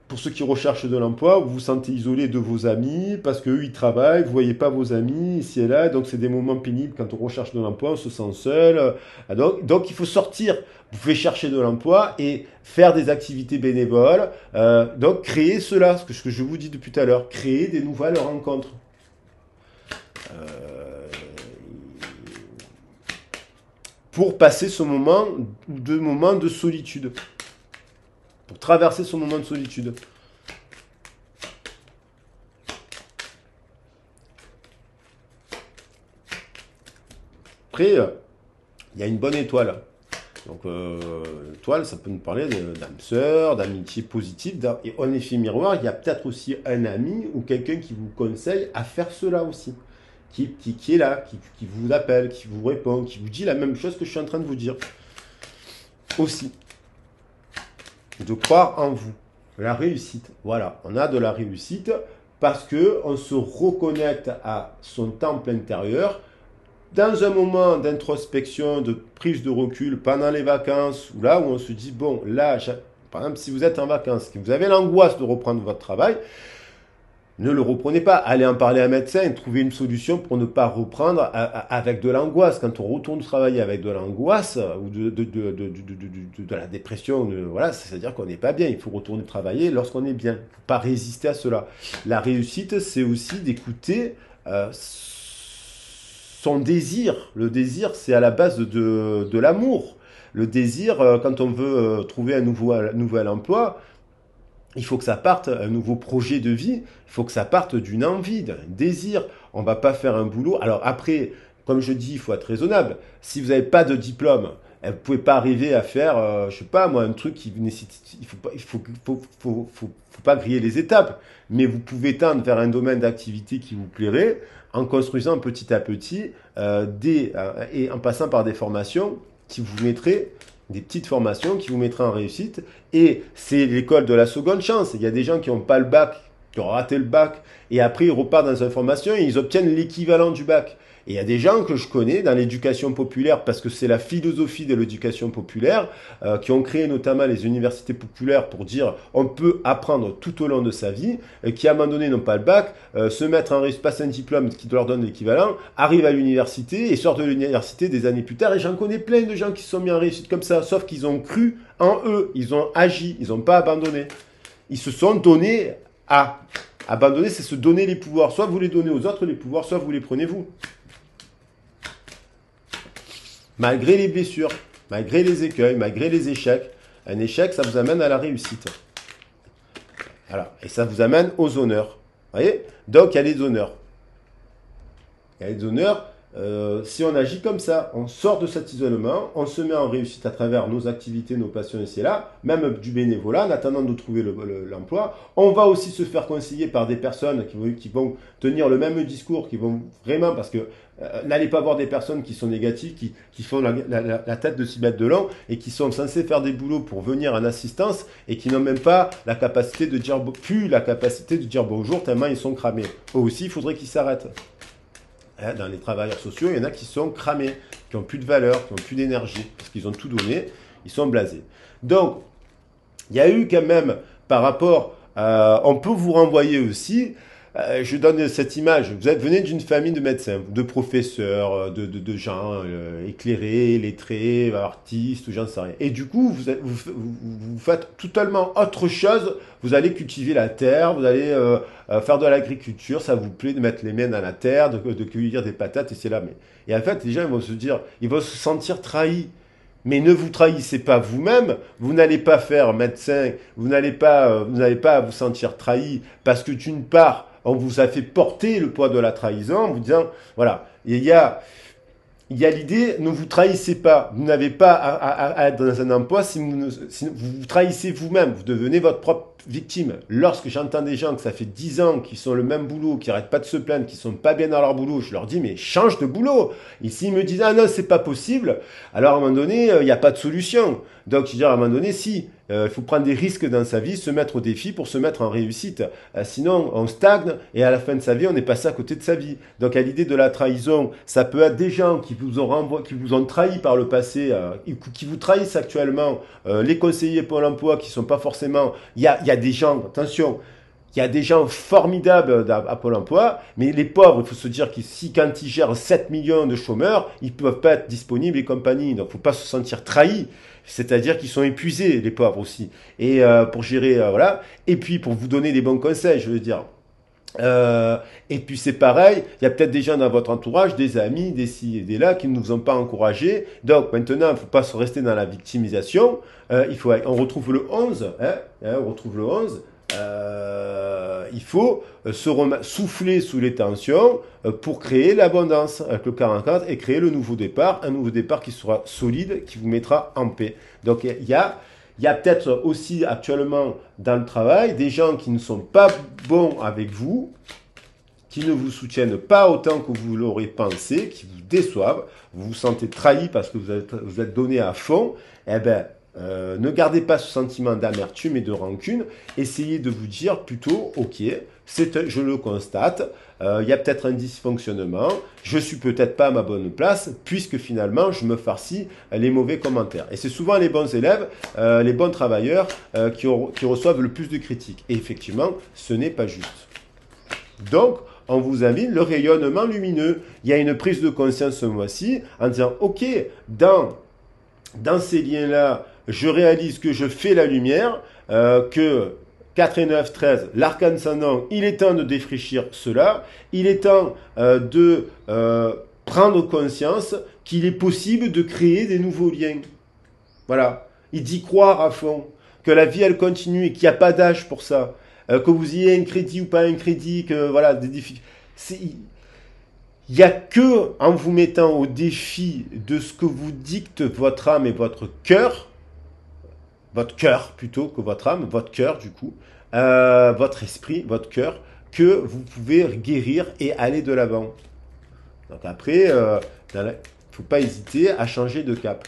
pour ceux qui recherchent de l'emploi, vous vous sentez isolé de vos amis parce qu'eux, ils travaillent, vous ne voyez pas vos amis ici et là, donc c'est des moments pénibles quand on recherche de l'emploi, on se sent seul. Donc il faut sortir. Vous pouvez chercher de l'emploi et faire des activités bénévoles. Donc créer cela, ce que je vous dis depuis tout à l'heure, créer des nouvelles rencontres. Pour passer ce moment de solitude. Pour traverser ce moment de solitude. Après, il y a une bonne étoile. Donc, l'étoile, ça peut nous parler d'âme sœur, d'amitié positive. Et en effet miroir, il y a peut-être aussi un ami ou quelqu'un qui vous conseille à faire cela aussi. Qui est là, qui vous appelle, qui vous répond, qui vous dit la même chose que je suis en train de vous dire. Aussi. De croire en vous. La réussite. Voilà, on a de la réussite parce qu'on se reconnecte à son temple intérieur dans un moment d'introspection, de prise de recul pendant les vacances, ou là où on se dit, bon, là, par exemple, si vous êtes en vacances, que vous avez l'angoisse de reprendre votre travail, ne le reprenez pas. Allez en parler à un médecin et trouver une solution pour ne pas reprendre avec de l'angoisse. Quand on retourne travailler avec de l'angoisse ou de la dépression, voilà, c'est-à-dire qu'on n'est pas bien. Il faut retourner travailler lorsqu'on est bien. Il ne faut pas résister à cela. La réussite, c'est aussi d'écouter son désir. Le désir, c'est à la base de l'amour. Le désir, quand on veut trouver un nouvel emploi, il faut que ça parte, un nouveau projet de vie, il faut que ça parte d'une envie, d'un désir. On ne va pas faire un boulot. Alors après, comme je dis, il faut être raisonnable. Si vous n'avez pas de diplôme, vous ne pouvez pas arriver à faire, je sais pas moi, un truc qui nécessite. Il faut pas griller les étapes. Mais vous pouvez tendre vers un domaine d'activité qui vous plairait en construisant petit à petit et en passant par des formations qui vous mettraient des petites formations qui vous mettraient en réussite. Et c'est l'école de la seconde chance. Il y a des gens qui n'ont pas le bac, qui ont raté le bac, et après ils repartent dans une formation et ils obtiennent l'équivalent du bac. Et il y a des gens que je connais dans l'éducation populaire, parce que c'est la philosophie de l'éducation populaire, qui ont créé notamment les universités populaires pour dire on peut apprendre tout au long de sa vie, qui à un moment donné n'ont pas le bac, se mettre en réussite, passer un diplôme qui leur donne l'équivalent, arrivent à l'université et sortent de l'université des années plus tard. Et j'en connais plein de gens qui se sont mis en réussite comme ça, sauf qu'ils ont cru en eux, ils ont agi, ils n'ont pas abandonné. Ils se sont donnés à. Abandonner, c'est se donner les pouvoirs. Soit vous les donnez aux autres les pouvoirs, soit vous les prenez vous. Malgré les blessures, malgré les écueils, malgré les échecs. Un échec, ça vous amène à la réussite. Voilà. Et ça vous amène aux honneurs. Vous voyez? Donc, il y a les honneurs. Il y a les honneurs. Si on agit comme ça, on sort de cet isolement, on se met en réussite à travers nos activités, nos passions ici et là, même du bénévolat, en attendant de trouver l'emploi. On va aussi se faire conseiller par des personnes qui vont tenir le même discours, qui vont vraiment, parce que n'allez pas voir des personnes qui sont négatives, qui font la tête de 6 mètres de long et qui sont censées faire des boulots pour venir en assistance et qui n'ont même pas la capacité de dire, plus la capacité de dire bonjour tellement ils sont cramés. Eux aussi, il faudrait qu'ils s'arrêtent. Dans les travailleurs sociaux, il y en a qui sont cramés, qui n'ont plus de valeur, qui n'ont plus d'énergie, parce qu'ils ont tout donné, ils sont blasés. Donc, il y a eu quand même, par rapport, on peut vous renvoyer aussi, je donne cette image, vous venez d'une famille de médecins, de professeurs, de gens éclairés, lettrés, artistes, ou j'en sais rien. Et du coup, vous faites totalement autre chose, vous allez cultiver la terre, vous allez faire de l'agriculture, ça vous plaît de mettre les mains dans la terre, de cueillir des patates, et c'est là. Et en fait, les gens ils vont se sentir trahis. Mais ne vous trahissez pas vous-même, vous n'allez pas faire médecin, vous n'allez pas vous sentir trahi parce que d'une part, on vous a fait porter le poids de la trahison en vous disant, voilà, il y a l'idée, ne vous trahissez pas, vous n'avez pas à être dans un emploi si vous trahissez vous-même, vous devenez votre propre victime. Lorsque j'entends des gens que ça fait 10 ans qui sont le même boulot, qui n'arrêtent pas de se plaindre, qui sont pas bien dans leur boulot, je leur dis mais change de boulot. Et s'ils me disent ah non c'est pas possible, alors à un moment donné il n'y a pas de solution. Donc je dis à un moment donné si, il faut prendre des risques dans sa vie, se mettre au défi pour se mettre en réussite. Sinon on stagne et à la fin de sa vie on est passé à côté de sa vie. Donc à l'idée de la trahison, ça peut être des gens qui vous ont trahi par le passé, qui vous trahissent actuellement, les conseillers Pôle emploi qui sont pas forcément, il y a des gens, attention, il y a des gens formidables à Pôle emploi, mais les pauvres, il faut se dire que si quand ils gèrent 7 millions de chômeurs, ils ne peuvent pas être disponibles et compagnie. Donc, il ne faut pas se sentir trahi. C'est-à-dire qu'ils sont épuisés, les pauvres aussi. Et pour gérer, voilà. Et puis, pour vous donner des bons conseils, je veux dire. Et puis c'est pareil, il y a peut-être des gens dans votre entourage, des amis, des ci et des là qui ne vous ont pas encouragé. Donc maintenant, il ne faut pas se rester dans la victimisation. On retrouve le 11, on retrouve le 11. Il faut souffler sous les tensions pour créer l'abondance avec le 44 et créer le nouveau départ, un nouveau départ qui sera solide, qui vous mettra en paix. Donc il y a peut-être aussi actuellement dans le travail des gens qui ne sont pas bons avec vous, qui ne vous soutiennent pas autant que vous l'aurez pensé, qui vous déçoivent, vous vous sentez trahi parce que vous êtes donné à fond. Eh ben, ne gardez pas ce sentiment d'amertume et de rancune. Essayez de vous dire plutôt, ok, je le constate, il y a peut-être un dysfonctionnement, je suis peut-être pas à ma bonne place, puisque finalement je me farcis les mauvais commentaires. Et c'est souvent les bons élèves, les bons travailleurs qui reçoivent le plus de critiques. Et effectivement, ce n'est pas juste. Donc, on vous invite le rayonnement lumineux. Il y a une prise de conscience ce mois-ci en disant, ok, dans ces liens-là, je réalise que je fais la lumière, que 4 et 9, 13, l'arcane sans nom, il est temps de défrichir cela, il est temps de prendre conscience qu'il est possible de créer des nouveaux liens. Voilà, il dit croire à fond, que la vie elle continue et qu'il n'y a pas d'âge pour ça, que vous ayez un crédit ou pas un crédit, que voilà, des défis. Il n'y a que en vous mettant au défi de ce que vous dicte votre âme et votre cœur plutôt que votre âme, votre cœur du coup, votre esprit, votre cœur, que vous pouvez guérir et aller de l'avant. Donc après, il ne faut pas hésiter à changer de cap.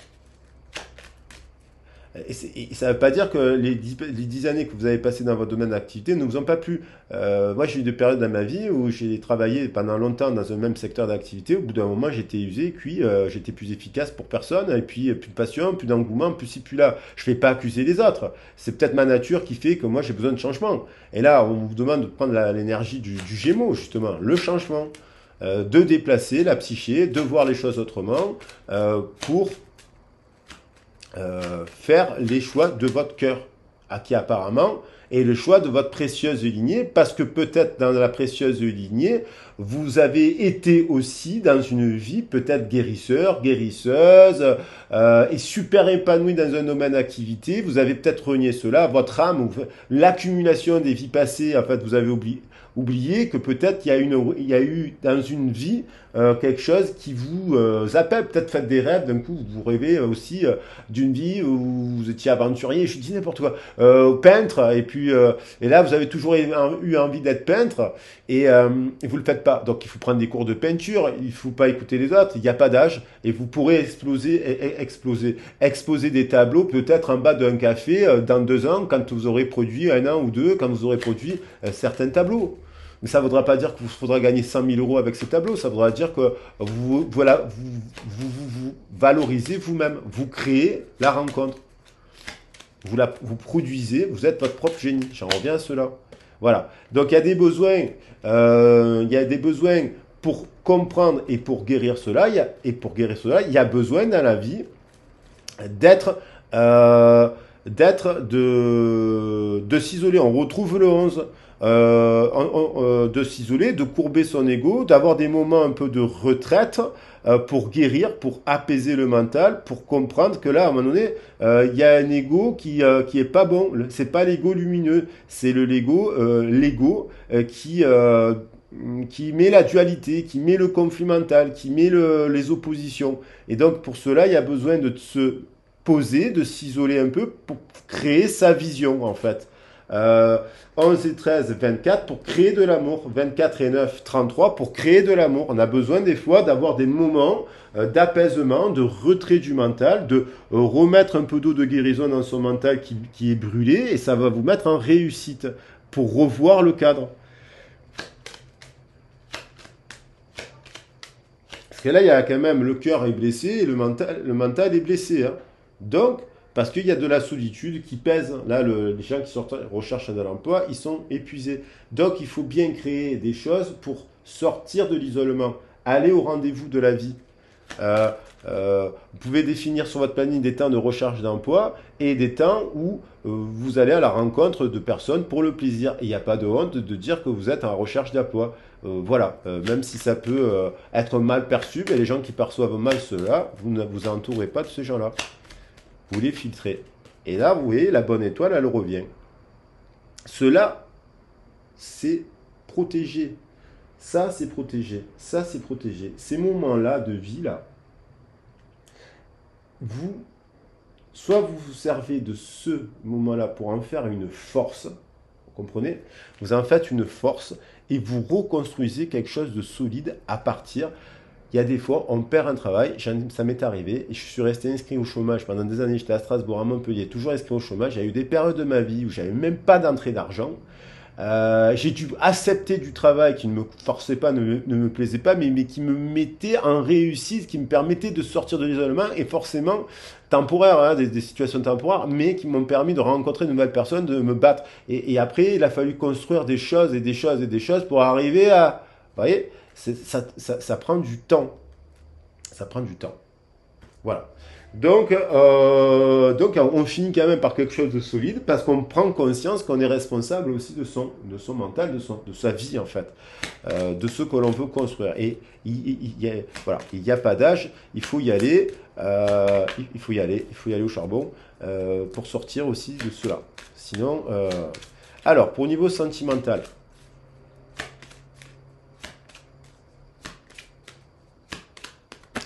Et ça ne veut pas dire que les 10 années que vous avez passées dans votre domaine d'activité ne vous ont pas plu. Moi, j'ai eu des périodes dans ma vie où j'ai travaillé pendant longtemps dans un même secteur d'activité. Au bout d'un moment, j'étais usé, puis j'étais plus efficace pour personne, et puis plus de passion, plus d'engouement, plus ci, plus là. Je ne vais pas accuser les autres. C'est peut-être ma nature qui fait que moi, j'ai besoin de changement. Et là, on vous demande de prendre l'énergie du Gémeaux, justement, le changement. De déplacer la psyché, de voir les choses autrement, pour faire les choix de votre cœur, à qui apparemment est le choix de votre précieuse lignée, parce que peut-être dans la précieuse lignée, vous avez été aussi dans une vie peut-être guérisseur, guérisseuse, et super épanoui dans un domaine d'activité. Vous avez peut-être renié cela, votre âme, l'accumulation des vies passées, en fait, vous avez oublié que peut-être il y a eu dans une vie quelque chose qui vous appelle. Peut-être faites des rêves, d'un coup vous rêvez aussi d'une vie où vous étiez aventurier, je dis n'importe quoi, peintre, et là vous avez toujours eu envie d'être peintre, et vous le faites pas. Donc il faut prendre des cours de peinture, il faut pas écouter les autres, il n'y a pas d'âge, et vous pourrez exposer des tableaux peut-être en bas d'un café dans 2 ans, quand vous aurez produit 1 an ou 2, quand vous aurez produit certains tableaux. Mais ça ne voudra pas dire qu'il vous faudra gagner 100 000 euros avec ces tableaux. Ça voudra dire que vous valorisez vous-même. Vous créez la rencontre. Vous produisez. Vous êtes votre propre génie. J'en reviens à cela. Voilà. Donc il y a des besoins. Il y a des besoins pour comprendre et pour guérir cela. Il y a besoin dans la vie d'être de s'isoler. On retrouve le 11. De s'isoler, de courber son ego, d'avoir des moments un peu de retraite pour guérir, pour apaiser le mental, pour comprendre que là, à un moment donné, il y a un ego qui est pas bon. C'est pas l'ego lumineux, c'est l'ego qui met la dualité, qui met le conflit mental, qui met les oppositions. Et donc pour cela, il y a besoin de se poser, de s'isoler un peu pour créer sa vision en fait. 11 et 13, 24 pour créer de l'amour. 24 et 9, 33 pour créer de l'amour. On a besoin des fois d'avoir des moments d'apaisement, de retrait du mental, de remettre un peu d'eau de guérison dans son mental qui est brûlé, et ça va vous mettre en réussite pour revoir le cadre. Parce que là, il y a quand même le cœur est blessé et le mental est blessé. Hein. Donc, parce qu'il y a de la solitude qui pèse. Là, les gens qui recherchent un emploi, ils sont épuisés. Donc, il faut bien créer des choses pour sortir de l'isolement, aller au rendez-vous de la vie. Vous pouvez définir sur votre planning des temps de recherche d'emploi et des temps où vous allez à la rencontre de personnes pour le plaisir. Et il n'y a pas de honte de dire que vous êtes en recherche d'emploi. Voilà, même si ça peut être mal perçu, mais les gens qui perçoivent mal cela, vous ne vous entourez pas de ces gens-là. Vous les filtrez. Et là, vous voyez, la bonne étoile, elle revient. Cela, c'est protégé. Ça, c'est protégé. Ça, c'est protégé. Ces moments-là de vie-là, soit vous vous servez de ce moment-là pour en faire une force, vous comprenez? Vous en faites une force et vous reconstruisez quelque chose de solide à partir. Il y a des fois, on perd un travail, ça m'est arrivé, et je suis resté inscrit au chômage pendant des années, j'étais à Strasbourg, à Montpellier, toujours inscrit au chômage. Il y a eu des périodes de ma vie où j'avais même pas d'entrée d'argent. J'ai dû accepter du travail qui ne me forçait pas, ne me plaisait pas, mais qui me mettait en réussite, qui me permettait de sortir de l'isolement, et forcément temporaire, hein, des situations temporaires, mais qui m'ont permis de rencontrer de nouvelles personnes, de me battre. Et après, il a fallu construire des choses et des choses et des choses pour arriver à... Vous voyez, ça prend du temps. Ça prend du temps. Voilà. Donc, on finit quand même par quelque chose de solide parce qu'on prend conscience qu'on est responsable aussi de son mental, de sa vie en fait, de ce que l'on veut construire. Et voilà, il n'y a pas d'âge, il faut y aller, il faut y aller au charbon pour sortir aussi de cela. Sinon, alors pour niveau sentimental.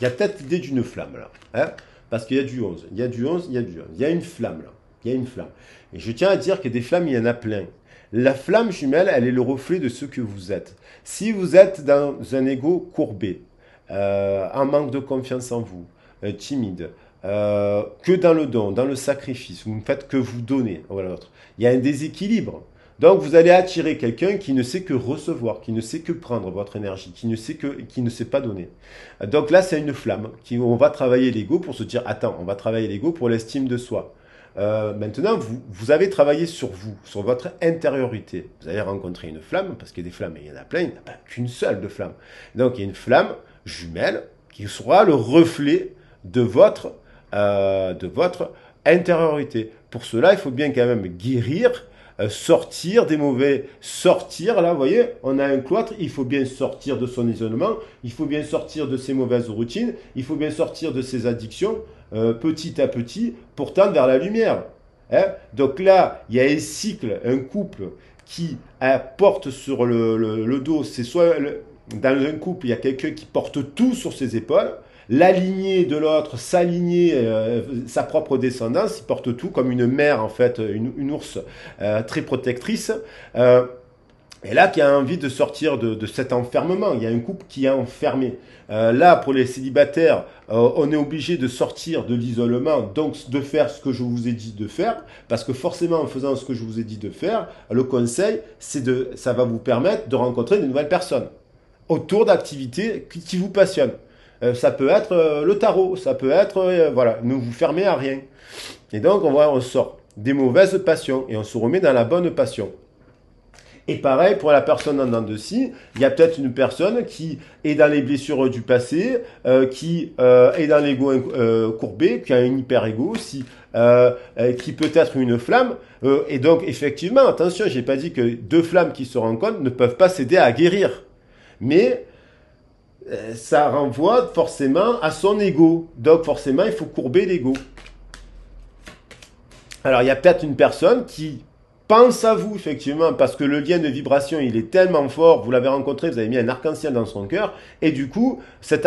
Il y a peut-être l'idée d'une flamme là. Hein, parce qu'il y a du 11. Il y a du 11, il y a du 11. Il y a une flamme là. Il y a une flamme. Et je tiens à dire que des flammes, il y en a plein. La flamme jumelle, elle est le reflet de ce que vous êtes. Si vous êtes dans un ego courbé, en manque de confiance en vous, timide, que dans le don, dans le sacrifice. Vous ne faites que vous donner à l'autre. Il y a un déséquilibre. Donc vous allez attirer quelqu'un qui ne sait que recevoir, qui ne sait que prendre votre énergie, qui ne sait pas donner. Donc là, c'est une flamme. On va travailler l'ego pour se dire, attends, on va travailler l'ego pour l'estime de soi. Maintenant, vous avez travaillé sur vous, sur votre intériorité. Vous allez rencontrer une flamme, parce qu'il y a des flammes, et il y en a plein, il n'y en a pas qu'une seule de flamme. Donc il y a une flamme jumelle qui sera le reflet de votre intériorité. Pour cela, il faut bien quand même guérir, sortir des mauvais, sortir, là, vous voyez, on a un cloître, il faut bien sortir de son isolement, il faut bien sortir de ses mauvaises routines, il faut bien sortir de ses addictions, petit à petit, pour tendre vers la lumière. Hein. Donc là, il y a un cycle, un couple qui porte sur le dos, c'est soit dans un couple, il y a quelqu'un qui porte tout sur ses épaules, la lignée de l'autre, sa lignée, sa propre descendance, il porte tout comme une mère en fait, une ours très protectrice. Et là, qui a envie de sortir de cet enfermement. Il y a un couple qui est enfermé. Là, pour les célibataires, on est obligé de sortir de l'isolement, donc de faire ce que je vous ai dit de faire, parce que forcément, en faisant ce que je vous ai dit de faire, le conseil, ça va vous permettre de rencontrer de nouvelles personnes autour d'activités qui vous passionnent. Ça peut être le tarot, ça peut être, voilà, ne vous fermez à rien. Et donc, on sort des mauvaises passions et on se remet dans la bonne passion. Et pareil, pour la personne en dents de scie, il y a peut-être une personne qui est dans les blessures du passé, qui est dans l'ego courbé, qui a un hyper-ego aussi, qui peut être une flamme. Et donc, effectivement, attention, j'ai pas dit que deux flammes qui se rencontrent ne peuvent pas s'aider à guérir. Mais ça renvoie forcément à son ego. Donc, forcément, il faut courber l'ego. Alors, il y a peut-être une personne qui pense à vous, effectivement, parce que le lien de vibration, il est tellement fort, vous l'avez rencontré, vous avez mis un arc-en-ciel dans son cœur, et du coup, cet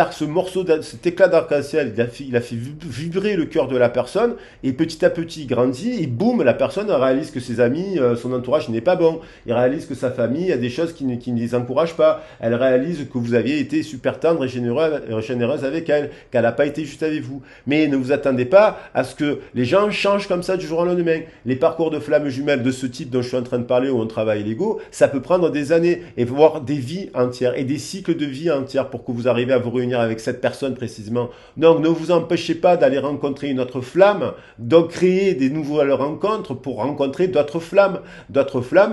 éclat d'arc-en-ciel, il a fait vibrer le cœur de la personne, et petit à petit, il grandit, et boum, la personne réalise que ses amis, son entourage n'est pas bon, il réalise que sa famille a des choses qui ne les encouragent pas, elle réalise que vous aviez été super tendre et généreuse avec elle, qu'elle n'a pas été juste avec vous. Mais ne vous attendez pas à ce que les gens changent comme ça du jour au lendemain. Les parcours de flammes jumelles de ce type dont je suis en train de parler, où on travaille l'ego, ça peut prendre des années et voire des vies entières et des cycles de vie entières pour que vous arriviez à vous réunir avec cette personne précisément. Donc ne vous empêchez pas d'aller rencontrer une autre flamme, donc créer des nouvelles rencontres pour rencontrer d'autres flammes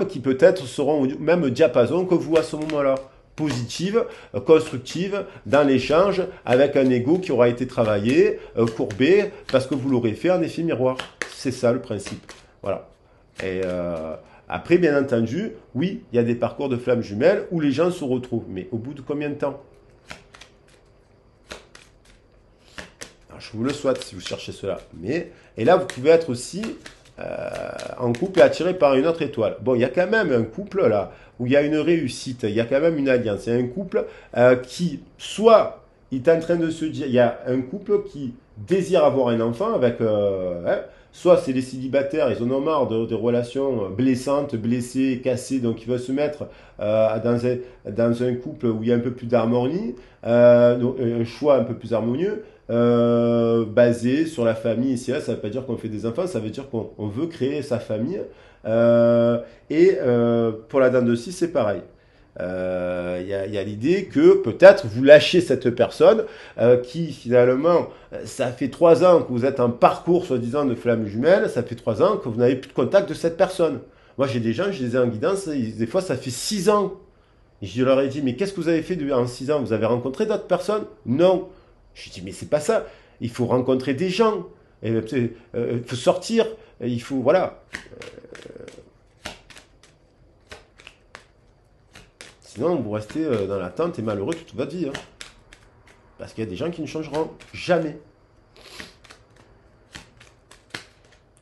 qui peut-être seront au même diapason que vous à ce moment-là. Positive, constructive, dans l'échange avec un ego qui aura été travaillé, courbé, parce que vous l'aurez fait en effet miroir. C'est ça le principe. Voilà. Et après, bien entendu, oui, il y a des parcours de flammes jumelles où les gens se retrouvent. Mais au bout de combien de temps? Alors, je vous le souhaite si vous cherchez cela. Et là, vous pouvez être aussi en couple et attiré par une autre étoile. Bon, il y a quand même un couple là où il y a une réussite, il y a quand même une alliance. Il y a un couple qui, soit il est en train de se dire, il y a un couple qui désire avoir un enfant avec... soit c'est les célibataires, ils en ont marre de relations blessantes, blessées, cassées, donc ils veulent se mettre dans un couple où il y a un peu plus d'harmonie, un choix un peu plus harmonieux, basé sur la famille ici là. Ça ne veut pas dire qu'on fait des enfants, ça veut dire qu'on veut créer sa famille. Pour la dame de scie, c'est pareil. Y a l'idée que peut-être vous lâchez cette personne qui finalement, ça fait 3 ans que vous êtes en parcours soi-disant de flamme jumelle, ça fait 3 ans que vous n'avez plus de contact de cette personne. Moi j'ai des gens, je les ai en guidance, des fois ça fait 6 ans. Et je leur ai dit, mais qu'est-ce que vous avez fait en 6 ans? Vous avez rencontré d'autres personnes? Non. Je dis, mais c'est pas ça. Il faut rencontrer des gens. Il faut sortir. Il faut, voilà. Sinon, vous restez dans l'attente et malheureux toute votre vie. Hein. Parce qu'il y a des gens qui ne changeront jamais.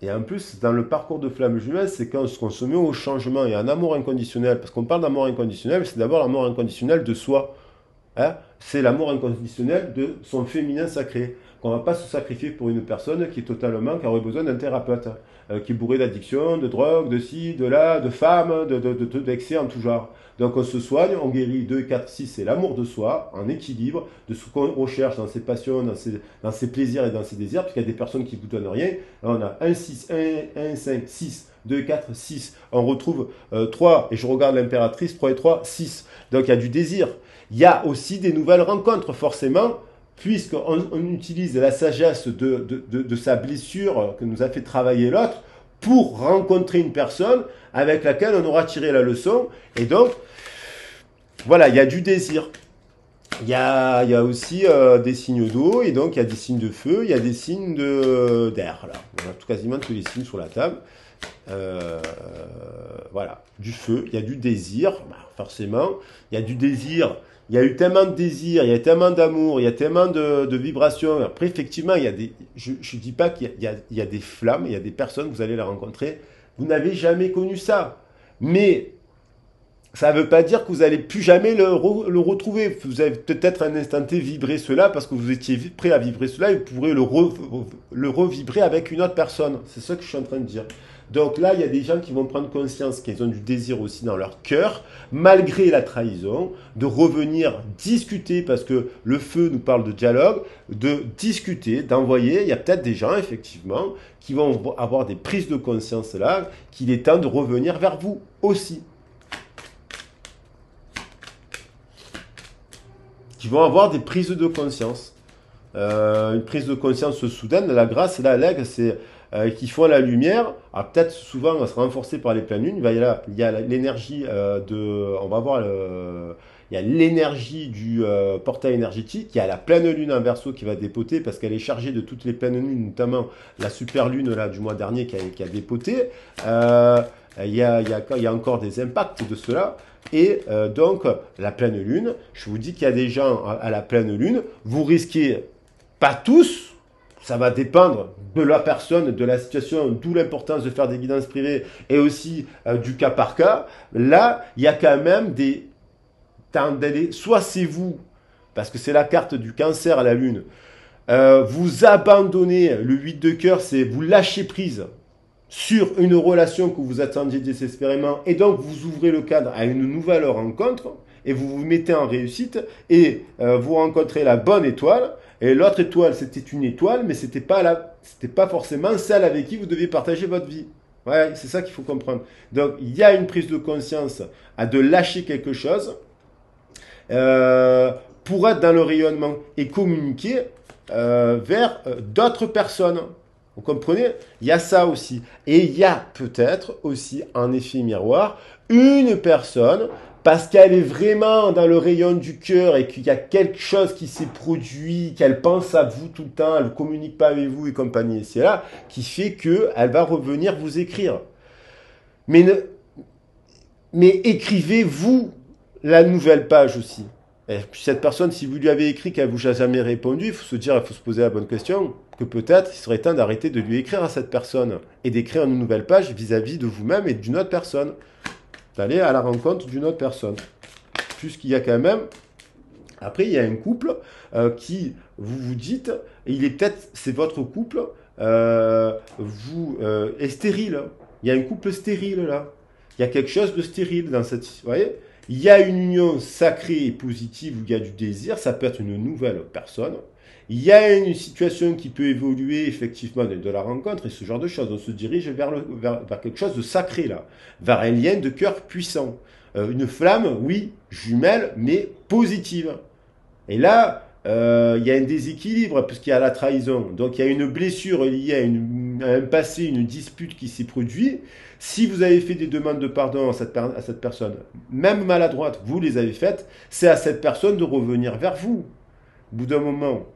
Et en plus, dans le parcours de flamme jumelle, c'est quand on se met au changement et en amour inconditionnel. Parce qu'on parle d'amour inconditionnel, c'est d'abord l'amour inconditionnel de soi. Hein? c'est l'amour inconditionnel de son féminin sacré. Qu'on ne va pas se sacrifier pour une personne qui est totalement, qui aurait besoin d'un thérapeute, qui est bourré d'addiction, de drogue, de ci, de là, de femmes, d'excès en tout genre. Donc on se soigne, on guérit 2, 4, 6, c'est l'amour de soi, en équilibre, de ce qu'on recherche dans ses passions, dans ses plaisirs et dans ses désirs, puisqu'il y a des personnes qui ne vous donnent rien. Là, on a 1, 6, 1, 5, 6, 2, 4, 6. On retrouve 3, et je regarde l'impératrice, 3 et 3, 6. Donc il y a du désir. Il y a aussi des nouvelles rencontres, forcément, puisqu'on utilise la sagesse de sa blessure que nous a fait travailler l'autre pour rencontrer une personne avec laquelle on aura tiré la leçon. Et donc, voilà, il y a du désir. Il y a aussi des signes d'eau, et donc il y a des signes de feu, il y a des signes d'air. Là. On a quasiment tous les signes sur la table. Voilà, du feu, il y a du désir, forcément. Il y a du désir. Il y a eu tellement de désir, il y a tellement d'amour, il y a tellement de vibrations. Après, effectivement, il y a je ne dis pas qu'il y a des flammes, il y a des personnes, vous allez les rencontrer, vous n'avez jamais connu ça. Mais ça ne veut pas dire que vous n'allez plus jamais le retrouver. Vous avez peut-être un instant T vibré cela parce que vous étiez prêt à vibrer cela et vous pourrez le revibrer avec une autre personne. C'est ça que je suis en train de dire. Donc là, il y a des gens qui vont prendre conscience qu'ils ont du désir aussi dans leur cœur, malgré la trahison, de revenir discuter, parce que le feu nous parle de dialogue, de discuter, d'envoyer. Il y a peut-être des gens, effectivement, qui vont avoir des prises de conscience là, qu'il est temps de revenir vers vous aussi. Qui vont avoir des prises de conscience. Une prise de conscience soudaine, la grâce, là, c'est qui font la lumière. Alors peut-être souvent, on sera renforcé par les pleines lunes. Il y a l'énergie on va voir il y a l'énergie du portail énergétique. Il y a la pleine lune en Verseau qui va dépoter parce qu'elle est chargée de toutes les pleines lunes, notamment la super lune là du mois dernier qui a dépoté. Il y a encore des impacts de cela. Et donc, la pleine lune, je vous dis qu'il y a des gens à la pleine lune, vous risquez, pas tous, ça va dépendre de la personne, de la situation, d'où l'importance de faire des guidances privées et aussi du cas par cas. Là, il y a quand même des temps d'aller, soit c'est vous, parce que c'est la carte du cancer à la lune, vous abandonnez, le 8 de cœur, c'est vous lâchez prise sur une relation que vous attendiez désespérément, et donc vous ouvrez le cadre à une nouvelle rencontre, et vous vous mettez en réussite, et vous rencontrez la bonne étoile, et l'autre étoile, c'était une étoile, mais c'était pas forcément celle avec qui vous deviez partager votre vie. Ouais, c'est ça qu'il faut comprendre. Donc, il y a une prise de conscience à de lâcher quelque chose pour être dans le rayonnement et communiquer vers d'autres personnes. Vous comprenez? Il y a ça aussi. Et il y a peut-être aussi un effet miroir, une personne, parce qu'elle est vraiment dans le rayon du cœur et qu'il y a quelque chose qui s'est produit, qu'elle pense à vous tout le temps, elle ne communique pas avec vous et compagnie, et c'est là, qui fait qu'elle va revenir vous écrire. Mais écrivez-vous la nouvelle page aussi. Et puis cette personne, si vous lui avez écrit qu'elle ne vous a jamais répondu, il faut se dire, il faut se poser la bonne question, que peut-être il serait temps d'arrêter de lui écrire à cette personne et d'écrire une nouvelle page vis-à-vis de vous-même et d'une autre personne. D'aller à la rencontre d'une autre personne. Puisqu'il y a quand même... Après, il y a un couple qui, vous vous dites, c'est votre couple, est stérile. Il y a un couple stérile là. Il y a quelque chose de stérile dans cette... Vous voyez ? Il y a une union sacrée et positive où il y a du désir, ça peut être une nouvelle personne. Il y a une situation qui peut évoluer effectivement de la rencontre et ce genre de choses. On se dirige vers quelque chose de sacré là, vers un lien de cœur puissant. Une flamme, oui, jumelle, mais positive. Et là, il y a un déséquilibre puisqu'il y a la trahison. Donc il y a une blessure liée à un passé, une dispute qui s'est produite. Si vous avez fait des demandes de pardon à cette personne, même maladroite, vous les avez faites, c'est à cette personne de revenir vers vous, au bout d'un moment.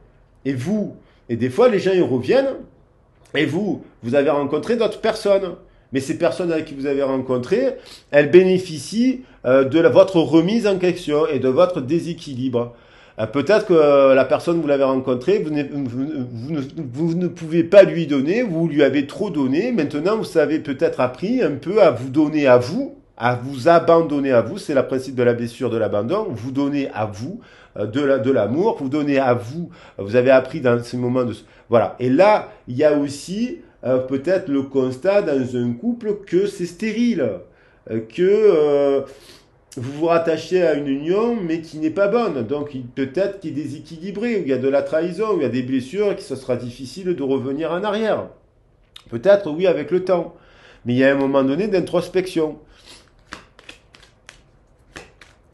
Et des fois, les gens, ils reviennent, et vous avez rencontré d'autres personnes. Mais ces personnes avec qui vous avez rencontré, elles bénéficient de votre remise en question et de votre déséquilibre. Peut-être que la personne, vous l'avez rencontrée, vous ne pouvez pas lui donner, vous lui avez trop donné. Maintenant, vous avez peut-être appris un peu à vous donner à vous, à vous abandonner à vous. C'est le principe de la blessure, de l'abandon. Vous donnez à vous de l'amour, vous donnez à vous. Vous avez appris dans ces moments de... Voilà. Et là, il y a aussi peut-être le constat dans un couple que c'est stérile, que vous vous rattachez à une union, mais qui n'est pas bonne. Donc peut-être qu'il est déséquilibré, où il y a de la trahison, où il y a des blessures, et que ce sera difficile de revenir en arrière. Peut-être, oui, avec le temps. Mais il y a un moment donné d'introspection.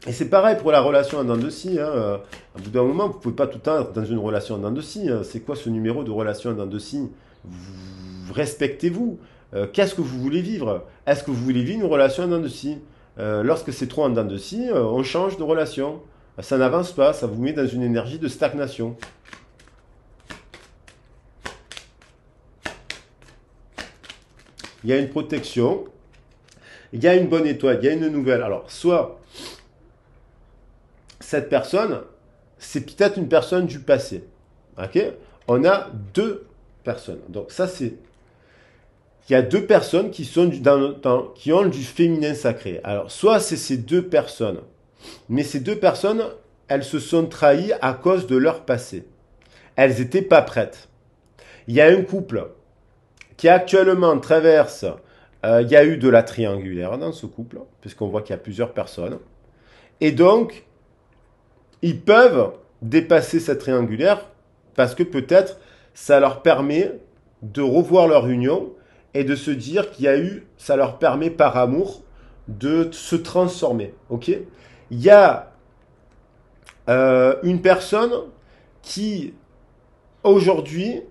Et c'est pareil pour la relation en dents de scie. Hein. À bout d'un moment, vous ne pouvez pas tout le temps être dans une relation en dents de scie. Hein. C'est quoi ce numéro de relation en dents de scie? Respectez-vous. Qu'est-ce que vous voulez vivre? Est-ce que vous voulez vivre une relation en dents de scie? Lorsque c'est trop en dents de scie, on change de relation. Ça n'avance pas, ça vous met dans une énergie de stagnation. Il y a une protection, il y a une bonne étoile, il y a une nouvelle. Alors, soit cette personne, c'est peut-être une personne du passé. Ok? On a deux personnes. Donc, ça, c'est. Il y a deux personnes qui, sont qui ont du féminin sacré. Alors, soit c'est ces deux personnes, mais ces deux personnes, elles se sont trahies à cause de leur passé. Elles n'étaient pas prêtes. Il y a un couple qui actuellement traverse, il y a eu de la triangulaire dans ce couple, puisqu'on voit qu'il y a plusieurs personnes. Et donc, ils peuvent dépasser cette triangulaire parce que peut-être ça leur permet de revoir leur union et de se dire qu'il y a eu, ça leur permet par amour de se transformer. Ok? Il y a une personne qui aujourd'hui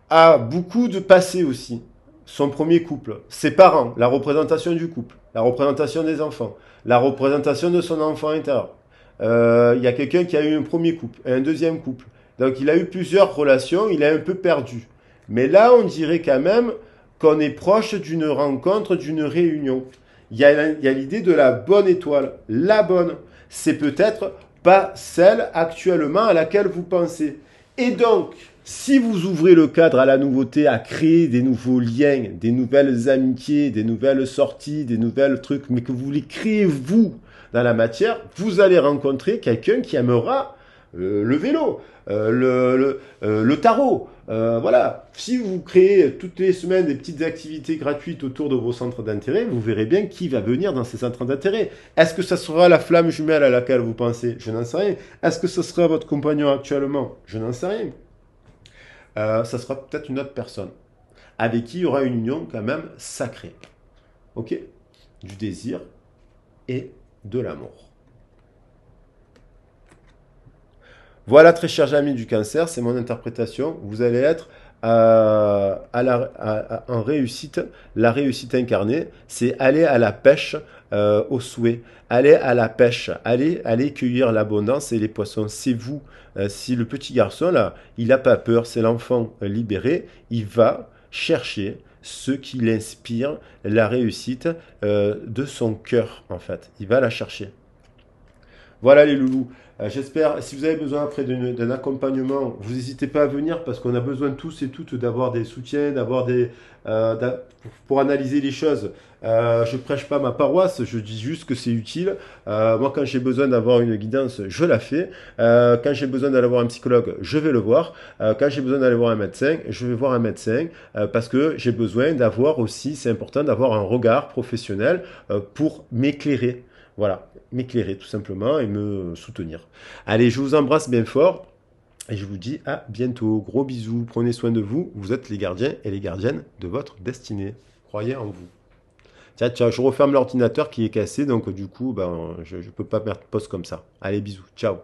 a beaucoup de passé aussi. Son premier couple, ses parents, la représentation du couple, la représentation des enfants, la représentation de son enfant intérieur. Il y a quelqu'un qui a eu un premier couple, un deuxième couple. Donc il a eu plusieurs relations, il est un peu perdu. Mais là, on dirait quand même qu'on est proche d'une rencontre, d'une réunion. Il y a l'idée de la bonne étoile. La bonne, c'est peut-être pas celle actuellement à laquelle vous pensez. Et donc, si vous ouvrez le cadre à la nouveauté, à créer des nouveaux liens, des nouvelles amitiés, des nouvelles sorties, des nouvelles trucs, mais que vous les créez vous dans la matière, vous allez rencontrer quelqu'un qui aimera le vélo, le tarot. Voilà. Si vous créez toutes les semaines des petites activités gratuites autour de vos centres d'intérêt, vous verrez bien qui va venir dans ces centres d'intérêt. Est-ce que ça sera la flamme jumelle à laquelle vous pensez? Je n'en sais rien. Est-ce que ce sera votre compagnon actuellement? Je n'en sais rien. Ça sera peut-être une autre personne avec qui il y aura une union quand même sacrée. Ok? Du désir et de l'amour. Voilà, très chers amis du cancer, c'est mon interprétation. Vous allez être en réussite. La réussite incarnée, c'est aller à la pêche au souhait. Aller à la pêche, aller cueillir l'abondance et les poissons. C'est vous. Si le petit garçon, là, il n'a pas peur, c'est l'enfant libéré, il va chercher ce qui l'inspire, la réussite de son cœur, en fait. Il va la chercher. Voilà les loulous. J'espère, si vous avez besoin après d'un accompagnement, vous n'hésitez pas à venir parce qu'on a besoin tous et toutes d'avoir des soutiens, pour analyser les choses. Je prêche pas ma paroisse, je dis juste que c'est utile. Moi, quand j'ai besoin d'avoir une guidance, je la fais. Quand j'ai besoin d'aller voir un psychologue, je vais le voir. Quand j'ai besoin d'aller voir un médecin, je vais voir un médecin parce que j'ai besoin d'avoir aussi, c'est important d'avoir un regard professionnel pour m'éclairer. Voilà, m'éclairer tout simplement et me soutenir. Allez, je vous embrasse bien fort et je vous dis à bientôt. Gros bisous, prenez soin de vous. Vous êtes les gardiens et les gardiennes de votre destinée. Croyez en vous. Tiens, tiens, je referme l'ordinateur qui est cassé, donc du coup, ben, je ne peux pas mettre pause comme ça. Allez, bisous, ciao.